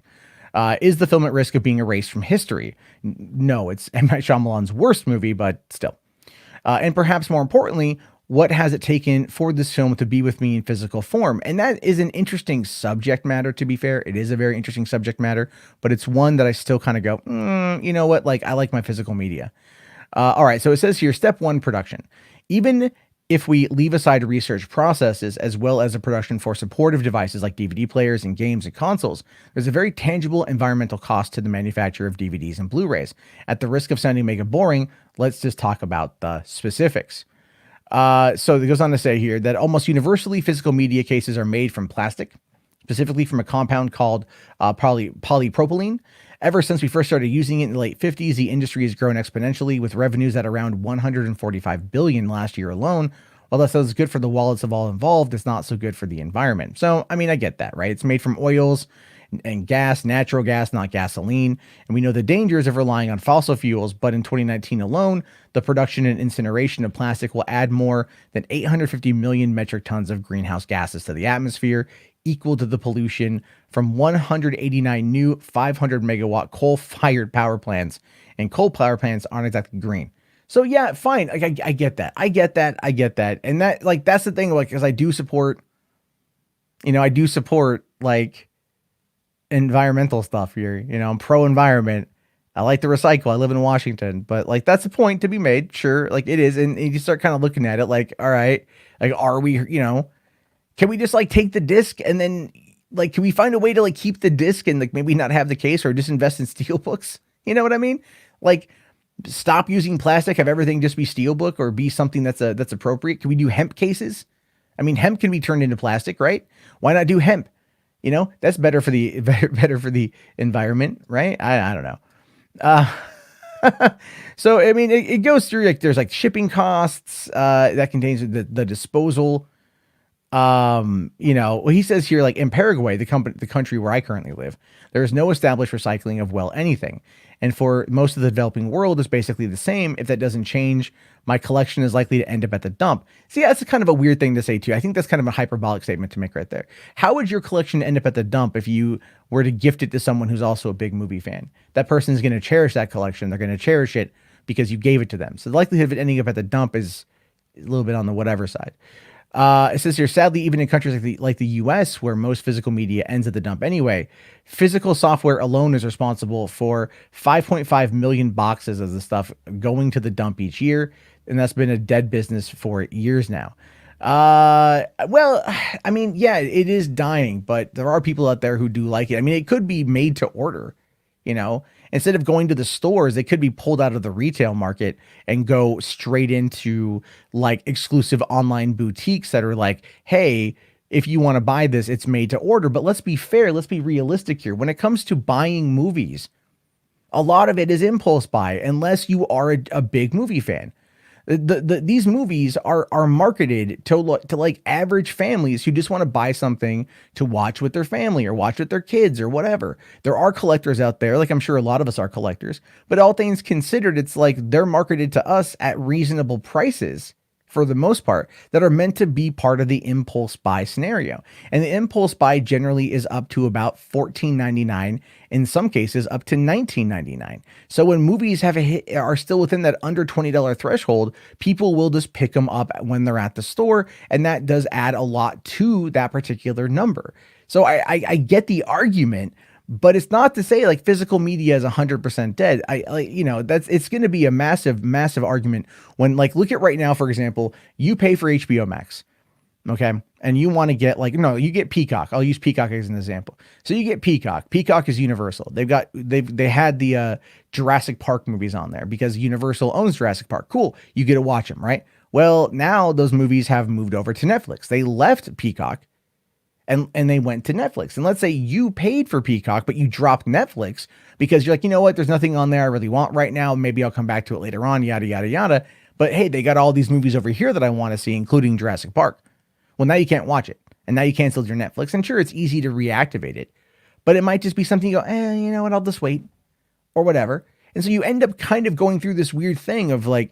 Is the film at risk of being erased from history? No, it's M. Night Shyamalan's worst movie, but still. And perhaps more importantly, what has it taken for this film to be with me in physical form? And that is an interesting subject matter, to be fair. It is a very interesting subject matter, but it's one that I still kind of go, you know what? Like, I like my physical media. All right, so it says here, step 1, production. Even if we leave aside research processes as well as a production for supportive devices like DVD players and games and consoles, there's a very tangible environmental cost to the manufacture of DVDs and Blu-rays. At the risk of sounding mega boring, let's just talk about the specifics. So it goes on to say here that almost universally physical media cases are made from plastic, specifically from a compound called polypropylene. Ever since we first started using it in the late 50s, the industry has grown exponentially with revenues at around $145 billion last year alone. While that sounds good for the wallets of all involved, it's not so good for the environment. So, I mean, I get that, right? It's made from oils and gas, natural gas, not gasoline. And we know the dangers of relying on fossil fuels, but in 2019 alone, the production and incineration of plastic will add more than 850 million metric tons of greenhouse gases to the atmosphere, equal to the pollution from 189 new 500 megawatt coal-fired power plants. And coal power plants aren't exactly green. So yeah, fine. I get that. I get that. And that, like, that's the thing, like, because I do support like environmental stuff here. I'm pro-environment. I like to recycle. I live in Washington, but like, that's a point to be made. Sure. Like it is. And you start kind of looking at it like, all right, like, are we, can we just like take the disc and then like, can we find a way to like keep the disc and like maybe not have the case, or just invest in steel books? You know what I mean? Like, stop using plastic, have everything just be steelbook or be something that's appropriate. Can we do hemp cases? I mean, hemp can be turned into plastic, right? Why not do hemp? That's better for the environment, right? I don't know. So, I mean, it goes through like, there's like shipping costs, that contains the disposal, Well, he says here, like in Paraguay, the country where I currently live, there is no established recycling of, well, anything. And for most of the developing world, it's basically the same. If that doesn't change, my collection is likely to end up at the dump. See, that's kind of a weird thing to say too. I think that's kind of a hyperbolic statement to make right there. How would your collection end up at the dump if you were to gift it to someone who's also a big movie fan? That person is going to cherish that collection. They're going to cherish it because you gave it to them. So the likelihood of it ending up at the dump is a little bit on the whatever side. It says here, sadly, even in countries like the US, where most physical media ends at the dump anyway, physical software alone is responsible for 5.5 million boxes of the stuff going to the dump each year. And that's been a dead business for years now. Well, I mean, yeah, it is dying, but there are people out there who do like it. I mean, it could be made to order, you know, instead of going to the stores, they could be pulled out of the retail market and go straight into like exclusive online boutiques that are like, hey, if you want to buy this, it's made to order. But let's be fair, let's be realistic here. When it comes to buying movies, a lot of it is impulse buy, unless you are a big movie fan. These movies are marketed to like average families who just want to buy something to watch with their family or watch with their kids or whatever. There are collectors out there, like I'm sure a lot of us are collectors, but all things considered, it's like they're marketed to us at reasonable prices for the most part, that are meant to be part of the impulse buy scenario. And the impulse buy generally is up to about $14.99, in some cases up to $19.99. So when movies have a hit, are still within that under $20 threshold, people will just pick them up when they're at the store, and that does add a lot to that particular number. So I get the argument, but it's not to say like physical media is 100% dead. It's going to be a massive, massive argument when, like, look at right now, for example, you pay for HBO Max, okay? And you want to get you get Peacock. I'll use Peacock as an example. So you get Peacock. Peacock is Universal. They had the Jurassic Park movies on there because Universal owns Jurassic Park. Cool. You get to watch them, right? Well, now those movies have moved over to Netflix. They left Peacock and they went to Netflix. And let's say you paid for Peacock, but you dropped Netflix because you're like, you know what? There's nothing on there I really want right now. Maybe I'll come back to it later on, yada, yada, yada. But hey, they got all these movies over here that I want to see, including Jurassic Park. Well, now you can't watch it. And now you canceled your Netflix. And sure, it's easy to reactivate it, but it might just be something you go, you know what? I'll just wait or whatever. And so you end up kind of going through this weird thing of like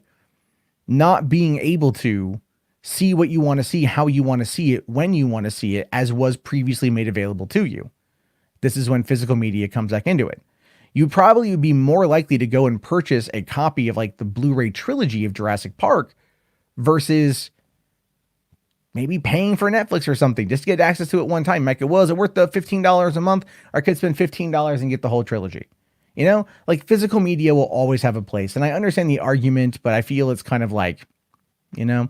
not being able to see what you want to see, how you want to see it, when you want to see it, as was previously made available to you. This is when physical media comes back into it. You probably would be more likely to go and purchase a copy of like the Blu-ray trilogy of Jurassic Park versus maybe paying for Netflix or something just to get access to it one time. Like, is it worth the $15 a month? Or I could spend $15 and get the whole trilogy. You know, like physical media will always have a place. And I understand the argument, but I feel it's kind of like, you know,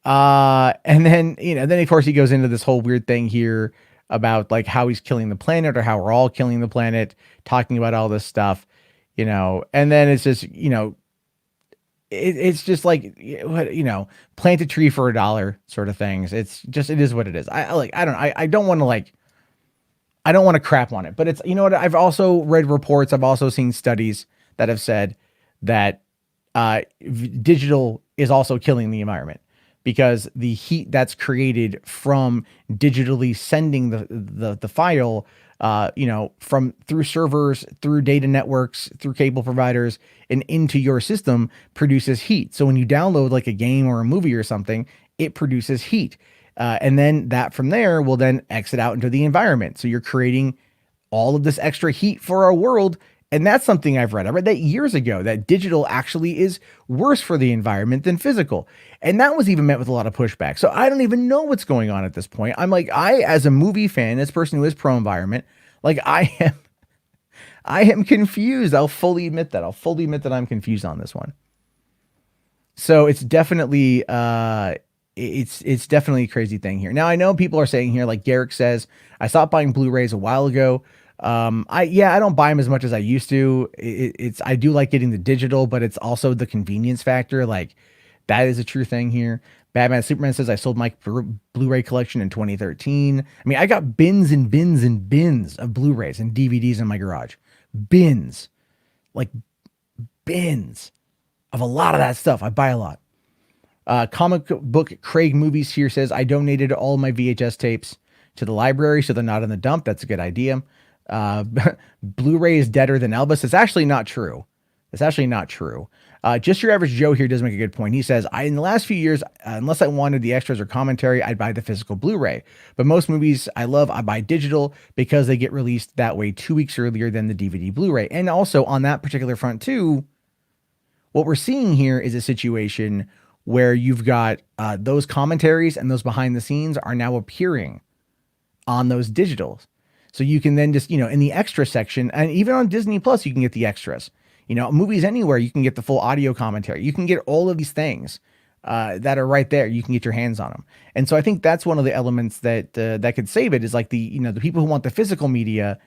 and then of course he goes into this whole weird thing here about like how he's killing the planet or how we're all killing the planet, talking about all this stuff, and then it's just, it's just like, plant a tree for $1 sort of things. It's just, it is what it is. I don't want to crap on it, but it's, what, I've also read reports. I've also seen studies that have said that, digital is also killing the environment, because the heat that's created from digitally sending the file, from through servers, through data networks, through cable providers, and into your system produces heat. So when you download like a game or a movie or something, it produces heat. And then that from there will then exit out into the environment. So you're creating all of this extra heat for our world. And that's something I've read. I read that years ago, that digital actually is worse for the environment than physical. And that was even met with a lot of pushback. So I don't even know what's going on at this point. I'm like, as a movie fan, this person who is pro-environment, like I am confused. I'll fully admit that. I'm confused on this one. So it's definitely, it's definitely a crazy thing here. Now I know people are saying here, like Garrick says, I stopped buying Blu-rays a while ago. I don't buy them as much as I used to. I do like getting the digital, but it's also the convenience factor. Like that is a true thing here. Batman Superman says I sold my Blu-ray collection in 2013. I mean, I got bins and bins and bins of Blu-rays and DVDs in my garage. Bins, like bins of a lot of that stuff. I buy a lot. Comic book Craig Movies here says, I donated all my VHS tapes to the library, so they're not in the dump. That's a good idea. Uh, Blu-ray is deader than Elvis. It's actually not true. It's actually not true. Just Your Average Joe here does make a good point. He says, in the last few years, unless I wanted the extras or commentary, I'd buy the physical Blu-ray. But most movies I love, I buy digital because they get released that way 2 weeks earlier than the DVD Blu-ray. And also on that particular front too, what we're seeing here is a situation where you've got those commentaries and those behind the scenes are now appearing on those digitals. So you can then just, in the extra section, and even on Disney Plus, you can get the extras. Movies Anywhere, you can get the full audio commentary. You can get all of these things that are right there. You can get your hands on them. And so I think that's one of the elements that that could save it is like the people who want the physical media,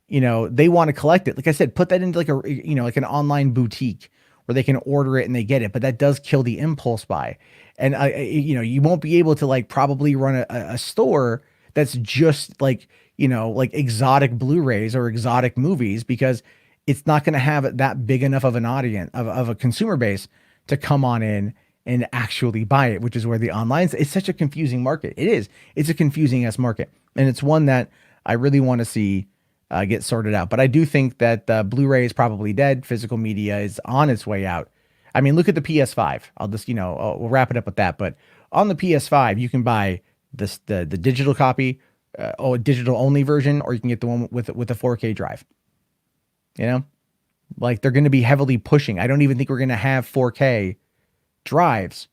they want to collect it. Like I said, put that into like like an online boutique where they can order it and they get it. But that does kill the impulse buy. And, you won't be able to like probably run a store that's just like exotic Blu-rays or exotic movies because it's not going to have that big enough of an audience of a consumer base to come on in and actually buy it, which is where the online, it's such a confusing market. It is. It's a confusing ass market. And it's one that I really want to see get sorted out. But I do think that Blu-ray is probably dead. Physical media is on its way out. I mean, look at the PS5. I'll just, we'll wrap it up with that. But on the PS5, you can buy the digital copy, or digital only version, or you can get the one with a 4K drive. Like they're going to be heavily pushing. I don't even think we're going to have 4K drives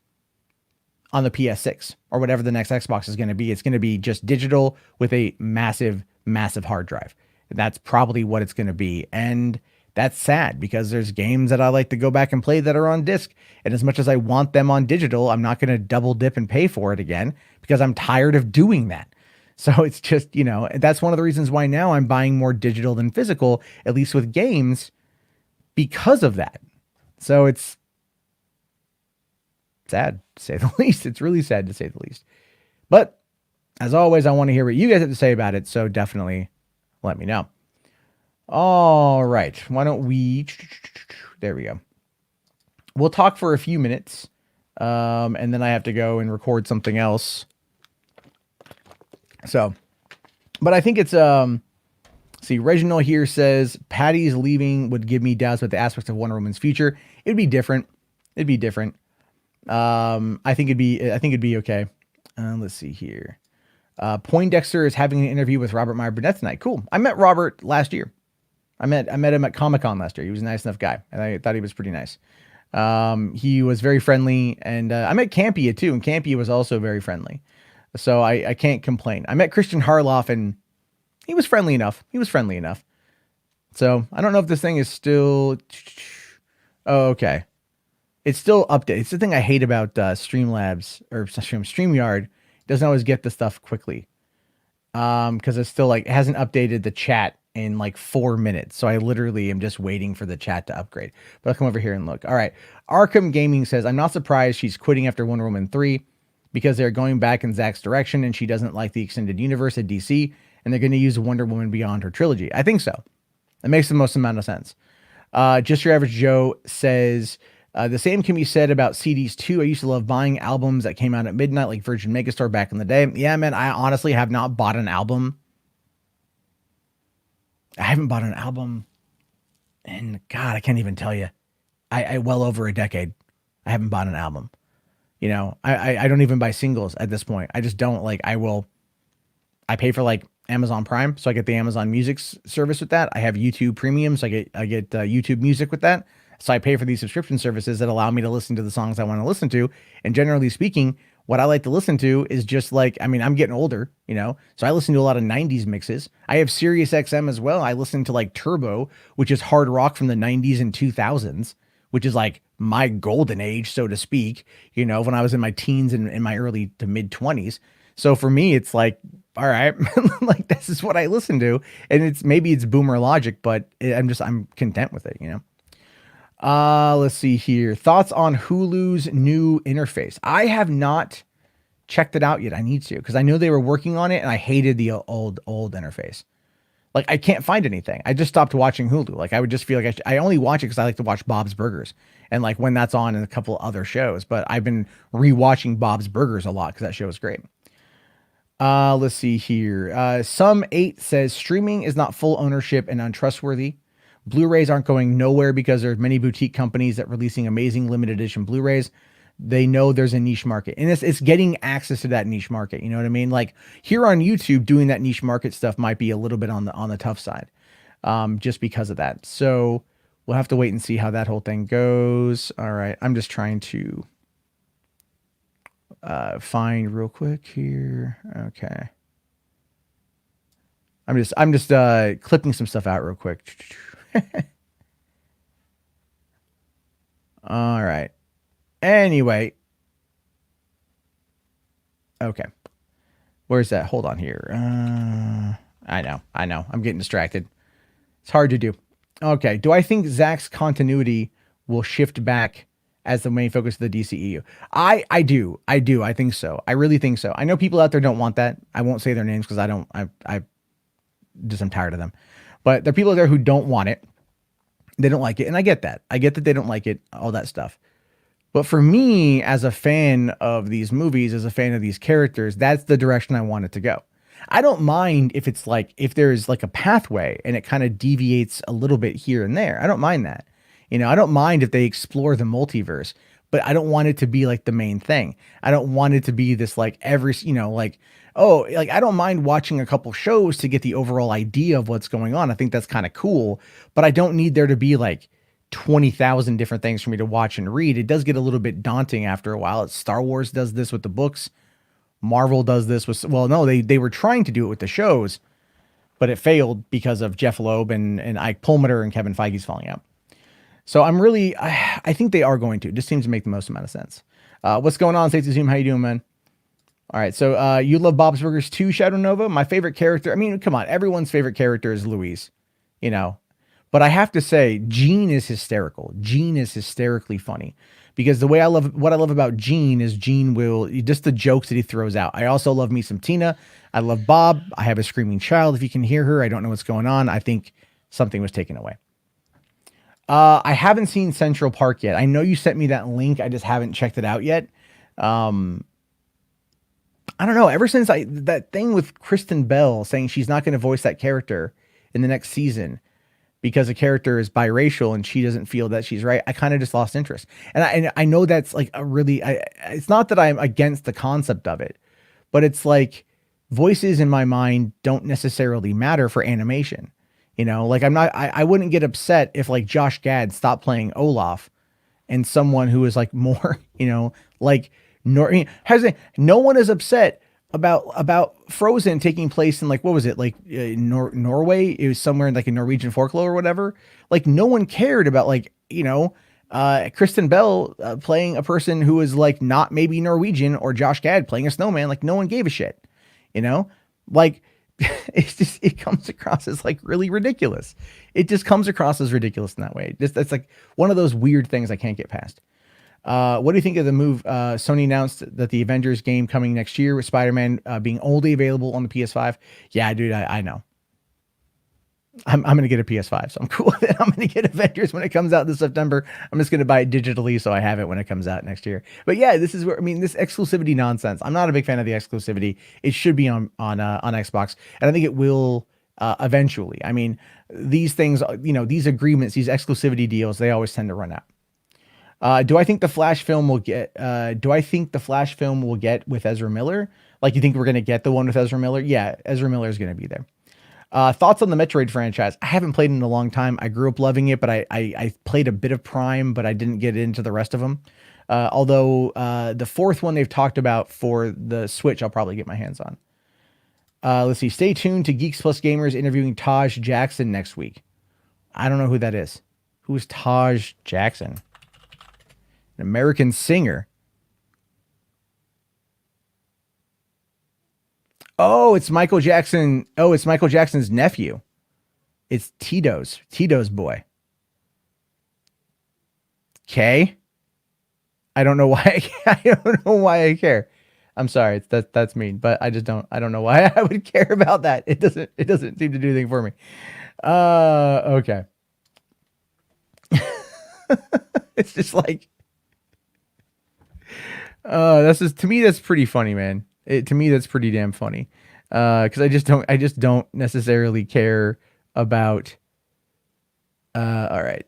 on the PS6 or whatever the next Xbox is going to be. It's going to be just digital with a massive, massive hard drive. And that's probably what it's going to be. And that's sad because there's games that I like to go back and play that are on disc. And as much as I want them on digital, I'm not going to double dip and pay for it again because I'm tired of doing that. So it's just, that's one of the reasons why now I'm buying more digital than physical, at least with games, because of that. So it's sad to say the least. It's really sad to say the least. But as always, I want to hear what you guys have to say about it. So definitely let me know. All right. Why don't we, there we go. We'll talk for a few minutes. And then I have to go and record something else. So, but I think it's, see, Reginald here says, Patty's leaving would give me doubts about the aspects of Wonder Woman's future. It'd be different. It'd be different. I think it'd be okay. Let's see here. Poindexter is having an interview with Robert Meyer Burnett tonight. Cool. I met Robert last year. I met him at Comic-Con last year. He was a nice enough guy. And I thought he was pretty nice. He was very friendly, and I met Campia too. And Campia was also very friendly. So I can't complain. I met Christian Harloff and he was friendly enough. So I don't know if this thing is still, oh, okay. It's still updated. It's the thing I hate about Streamlabs or StreamYard. It doesn't always get the stuff quickly. Cause it's still like, it hasn't updated the chat in like 4 minutes. So I literally am just waiting for the chat to upgrade, but I'll come over here and look. All right. Arkham Gaming says, I'm not surprised she's quitting after Wonder Woman 3. Because they're going back in Zack's direction and she doesn't like the extended universe at DC and they're going to use Wonder Woman Beyond her trilogy. I think so. It makes the most amount of sense. Just Your Average Joe says, the same can be said about CDs too. I used to love buying albums that came out at midnight like Virgin Megastore back in the day. Yeah, man, I honestly have not bought an album. I haven't bought an album and God, I can't even tell you. I well over a decade. I haven't bought an album. I don't even buy singles at this point. I just don't I pay for like Amazon Prime. So I get the Amazon Music service with that. I have YouTube Premium. So I get YouTube Music with that. So I pay for these subscription services that allow me to listen to the songs I want to listen to. And generally speaking, what I like to listen to is just like, I mean, I'm getting older, so I listen to a lot of 90s mixes. I have Sirius XM as well. I listen to like Turbo, which is hard rock from the 90s and 2000s. Which is like my golden age, so to speak, when I was in my teens and in my early to mid 20s. So for me, it's like, all right, like this is what I listen to. And maybe it's boomer logic, but I'm content with it, Let's see here. Thoughts on Hulu's new interface. I have not checked it out yet. I need to, because I know they were working on it and I hated the old interface. Like I can't find anything. I just stopped watching Hulu. Like I would just feel like I only watch it because I like to watch Bob's Burgers and like when that's on and a couple other shows. But I've been rewatching Bob's Burgers a lot because that show is great. Let's see here. Some 8 says streaming is not full ownership and untrustworthy. Blu-rays aren't going nowhere because there's many boutique companies that releasing amazing limited edition Blu-rays. They know there's a niche market, and it's getting access to that niche market. You know what I mean? Like here on YouTube, doing that niche market stuff might be a little bit on the tough side, just because of that. So we'll have to wait and see how that whole thing goes. All right, I'm just trying to find real quick here. Okay. I'm just clipping some stuff out real quick. All right. Anyway. Okay. Where's that? Hold on here. I know. I'm getting distracted. It's hard to do. Okay. Do I think Zach's continuity will shift back as the main focus of the DCEU? I do. I think so. I really think so. I know people out there don't want that. I won't say their names because I'm tired of them. But there are people out there who don't want it. They don't like it. And I get that. I get that they don't like it, all that stuff. But for me, as a fan of these movies, as a fan of these characters, that's the direction I want it to go. I don't mind if it's like, if there's like a pathway and it kind of deviates a little bit here and there. I don't mind that. I don't mind if they explore the multiverse, but I don't want it to be like the main thing. I don't want it to be this like I don't mind watching a couple shows to get the overall idea of what's going on. I think that's kind of cool, but I don't need there to be like 20,000 different things for me to watch and read. It does get a little bit daunting after a while. Star Wars does this with the books. Marvel does this with, well, no, they were trying to do it with the shows, but it failed because of Jeff Loeb and Ike Perlmutter and Kevin Feige's falling out. So I think they are going to. It just seems to make the most amount of sense. What's going on, Safety Zoom? How you doing, man? All right, so you love Bob's Burgers too, Shadow Nova? My favorite character, I mean, come on, everyone's favorite character is Louise, But I have to say, Gene is hysterical. Gene is hysterically funny because what I love about Gene is Gene will, just the jokes that he throws out. I also love me some Tina. I love Bob. I have a screaming child. If you can hear her, I don't know what's going on. I think something was taken away. I haven't seen Central Park yet. I know you sent me that link. I just haven't checked it out yet. I don't know. Ever since that thing with Kristen Bell saying she's not going to voice that character in the next season because the character is biracial and she doesn't feel that she's right, I kind of just lost interest. And I know that's like it's not that I'm against the concept of it, but it's like voices in my mind don't necessarily matter for animation. Like I wouldn't get upset if like Josh Gad stopped playing Olaf and someone who is like more, like no one is upset about Frozen taking place in like, what was it? Like Norway. It was somewhere in like a Norwegian folklore or whatever. Like no one cared about like, Kristen Bell playing a person who is like not maybe Norwegian or Josh Gad playing a snowman. Like no one gave a shit, like it comes across as like really ridiculous. It just comes across as ridiculous in that way. That's like one of those weird things I can't get past. What do you think of the move? Sony announced that the Avengers game coming next year with Spider-Man being only available on the PS5. Yeah, dude, I know. I'm going to get a PS5, so I'm cool with it. I'm going to get Avengers when it comes out this September. I'm just going to buy it digitally so I have it when it comes out next year. But yeah, this is where, this exclusivity nonsense. I'm not a big fan of the exclusivity. It should be on Xbox, and I think it will eventually. These things, these agreements, these exclusivity deals, they always tend to run out. Do I think the Flash film will get? Do I think the Flash film will get with Ezra Miller? Like, you think we're going to get the one with Ezra Miller? Yeah, Ezra Miller is going to be there. Thoughts on the Metroid franchise? I haven't played in a long time. I grew up loving it, but I played a bit of Prime, but I didn't get into the rest of them. Although the fourth one they've talked about for the Switch, I'll probably get my hands on. Let's see. Stay tuned to Geeks Plus Gamers interviewing Taj Jackson next week. I don't know who that is. Who's Taj Jackson? An American singer. Oh, it's Michael Jackson. Oh, it's Michael Jackson's nephew. It's Tito's boy. Okay. I don't know why. I don't know why I care. I'm sorry, that's mean, but I don't know why I would care about that. It doesn't seem to do anything for me. Okay. It's just like, that's just, to me, that's pretty funny, man. To me, that's pretty damn funny. Because I just don't necessarily care about. All right,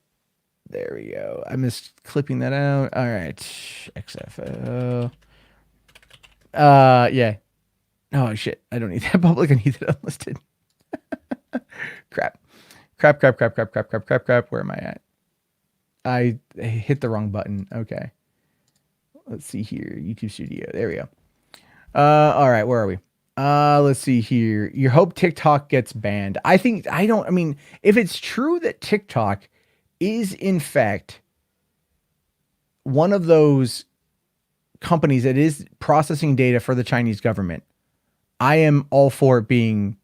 there we go. I missed clipping that out. All right, XFL. Yeah. Oh shit, I don't need that public. I need that unlisted. Crap. Crap. Where am I at? I hit the wrong button. Okay. Let's see here. YouTube Studio. There we go. All right, where are we? Let's see here. You hope TikTok gets banned. I mean, if it's true that TikTok is in fact one of those companies that is processing data for the Chinese government, I am all for it being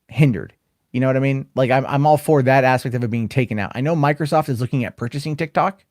hindered. You know what I mean? Like I'm all for that aspect of it being taken out. I know Microsoft is looking at purchasing TikTok,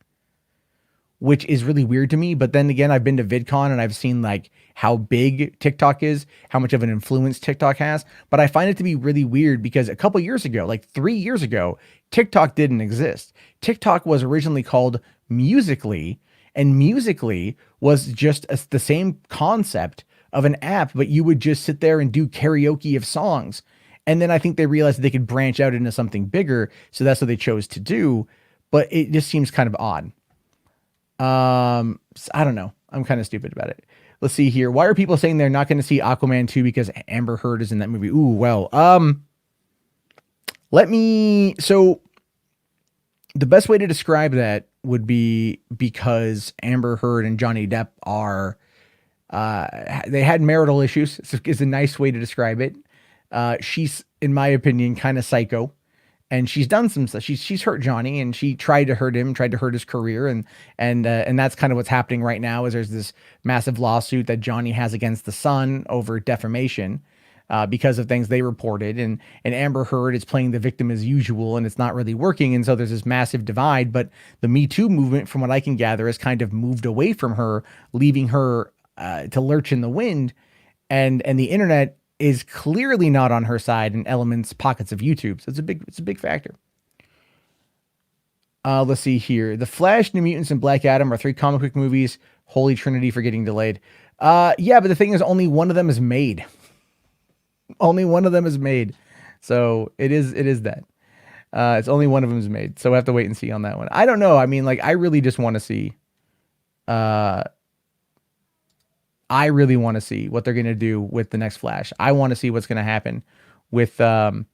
which is really weird to me. But then again, I've been to VidCon and I've seen like how big TikTok is, how much of an influence TikTok has. But I find it to be really weird because a couple years ago, like 3 years ago, TikTok didn't exist. TikTok was originally called Musical.ly, and Musical.ly was just the same concept of an app, but you would just sit there and do karaoke of songs. And then I think they realized that they could branch out into something bigger. So that's what they chose to do. But it just seems kind of odd. I don't know. I'm kind of stupid about it. Let's see here. Why are people saying they're not going to see Aquaman 2 because Amber Heard is in that movie? Ooh, well, so the best way to describe that would be because Amber Heard and Johnny Depp are, they had marital issues. Is a nice way to describe it. She's, in my opinion, kind of psycho. And she's done some stuff. She's hurt Johnny, and she tried to hurt him, tried to hurt his career, and that's kind of what's happening right now. Is there's this massive lawsuit that Johnny has against the Sun over defamation, because of things they reported, and Amber Heard is playing the victim as usual, and it's not really working, and so there's this massive divide. But the Me Too movement, from what I can gather, has kind of moved away from her, leaving her to lurch in the wind, and the internet is clearly not on her side in pockets of YouTube. So it's a big factor. Let's see here. The Flash, New Mutants, and Black Adam are 3 comic book movies. Holy Trinity for getting delayed. Yeah, but the thing is, only one of them is made. Only one of them is made. So it is that. It's only one of them is made. So we have to wait and see on that one. I don't know. I mean, like, I really just want to see. I really want to see what they're going to do with the next Flash. I want to see what's going to happen with all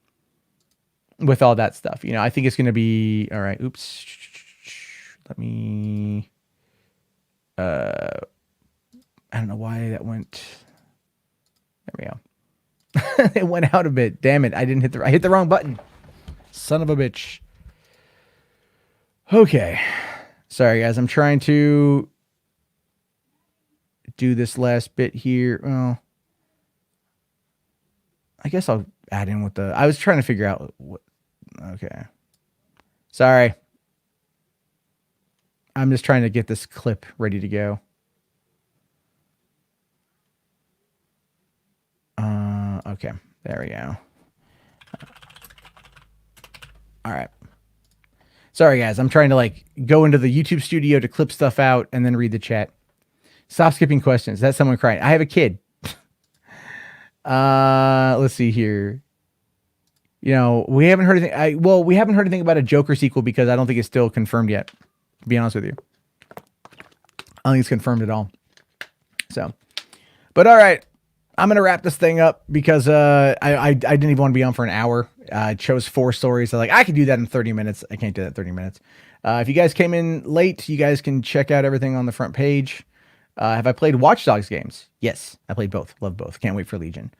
that stuff. You know, I think it's going to be, all right. Oops. Let me, I don't know why that went. There we go. It went out a bit. Damn it. I hit the wrong button. Son of a bitch. Okay. Sorry guys. I'm trying to do this last bit here. Well, I guess I'll add in with I was trying to figure out what. Okay. Sorry. I'm just trying to get this clip ready to go. Okay. There we go. All right. Sorry guys. I'm trying to like go into the YouTube studio to clip stuff out and then read the chat. Stop skipping questions. That's someone crying. I have a kid. Let's see here. You know, we haven't heard anything. We haven't heard anything about a Joker sequel because I don't think it's still confirmed yet. To be honest with you, I don't think it's confirmed at all. So, but all right, I'm gonna wrap this thing up because I didn't even want to be on for an hour. I chose 4 stories. So like I could do that in 30 minutes. I can't do that in 30 minutes. If you guys came in late, you guys can check out everything on the front page. Have I played Watch Dogs games? Yes, I played both. Love both. Can't wait for Legion.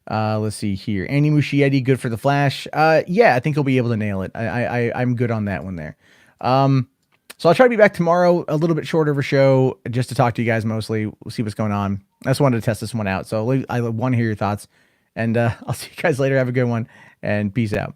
Let's see here. Andy Muschietti, good for the Flash. Yeah, I think he'll be able to nail it. I'm good on that one there. So I'll try to be back tomorrow, a little bit shorter of a show, just to talk to you guys mostly. We'll see what's going on. I just wanted to test this one out. So I want to hear your thoughts. And I'll see you guys later. Have a good one, and peace out.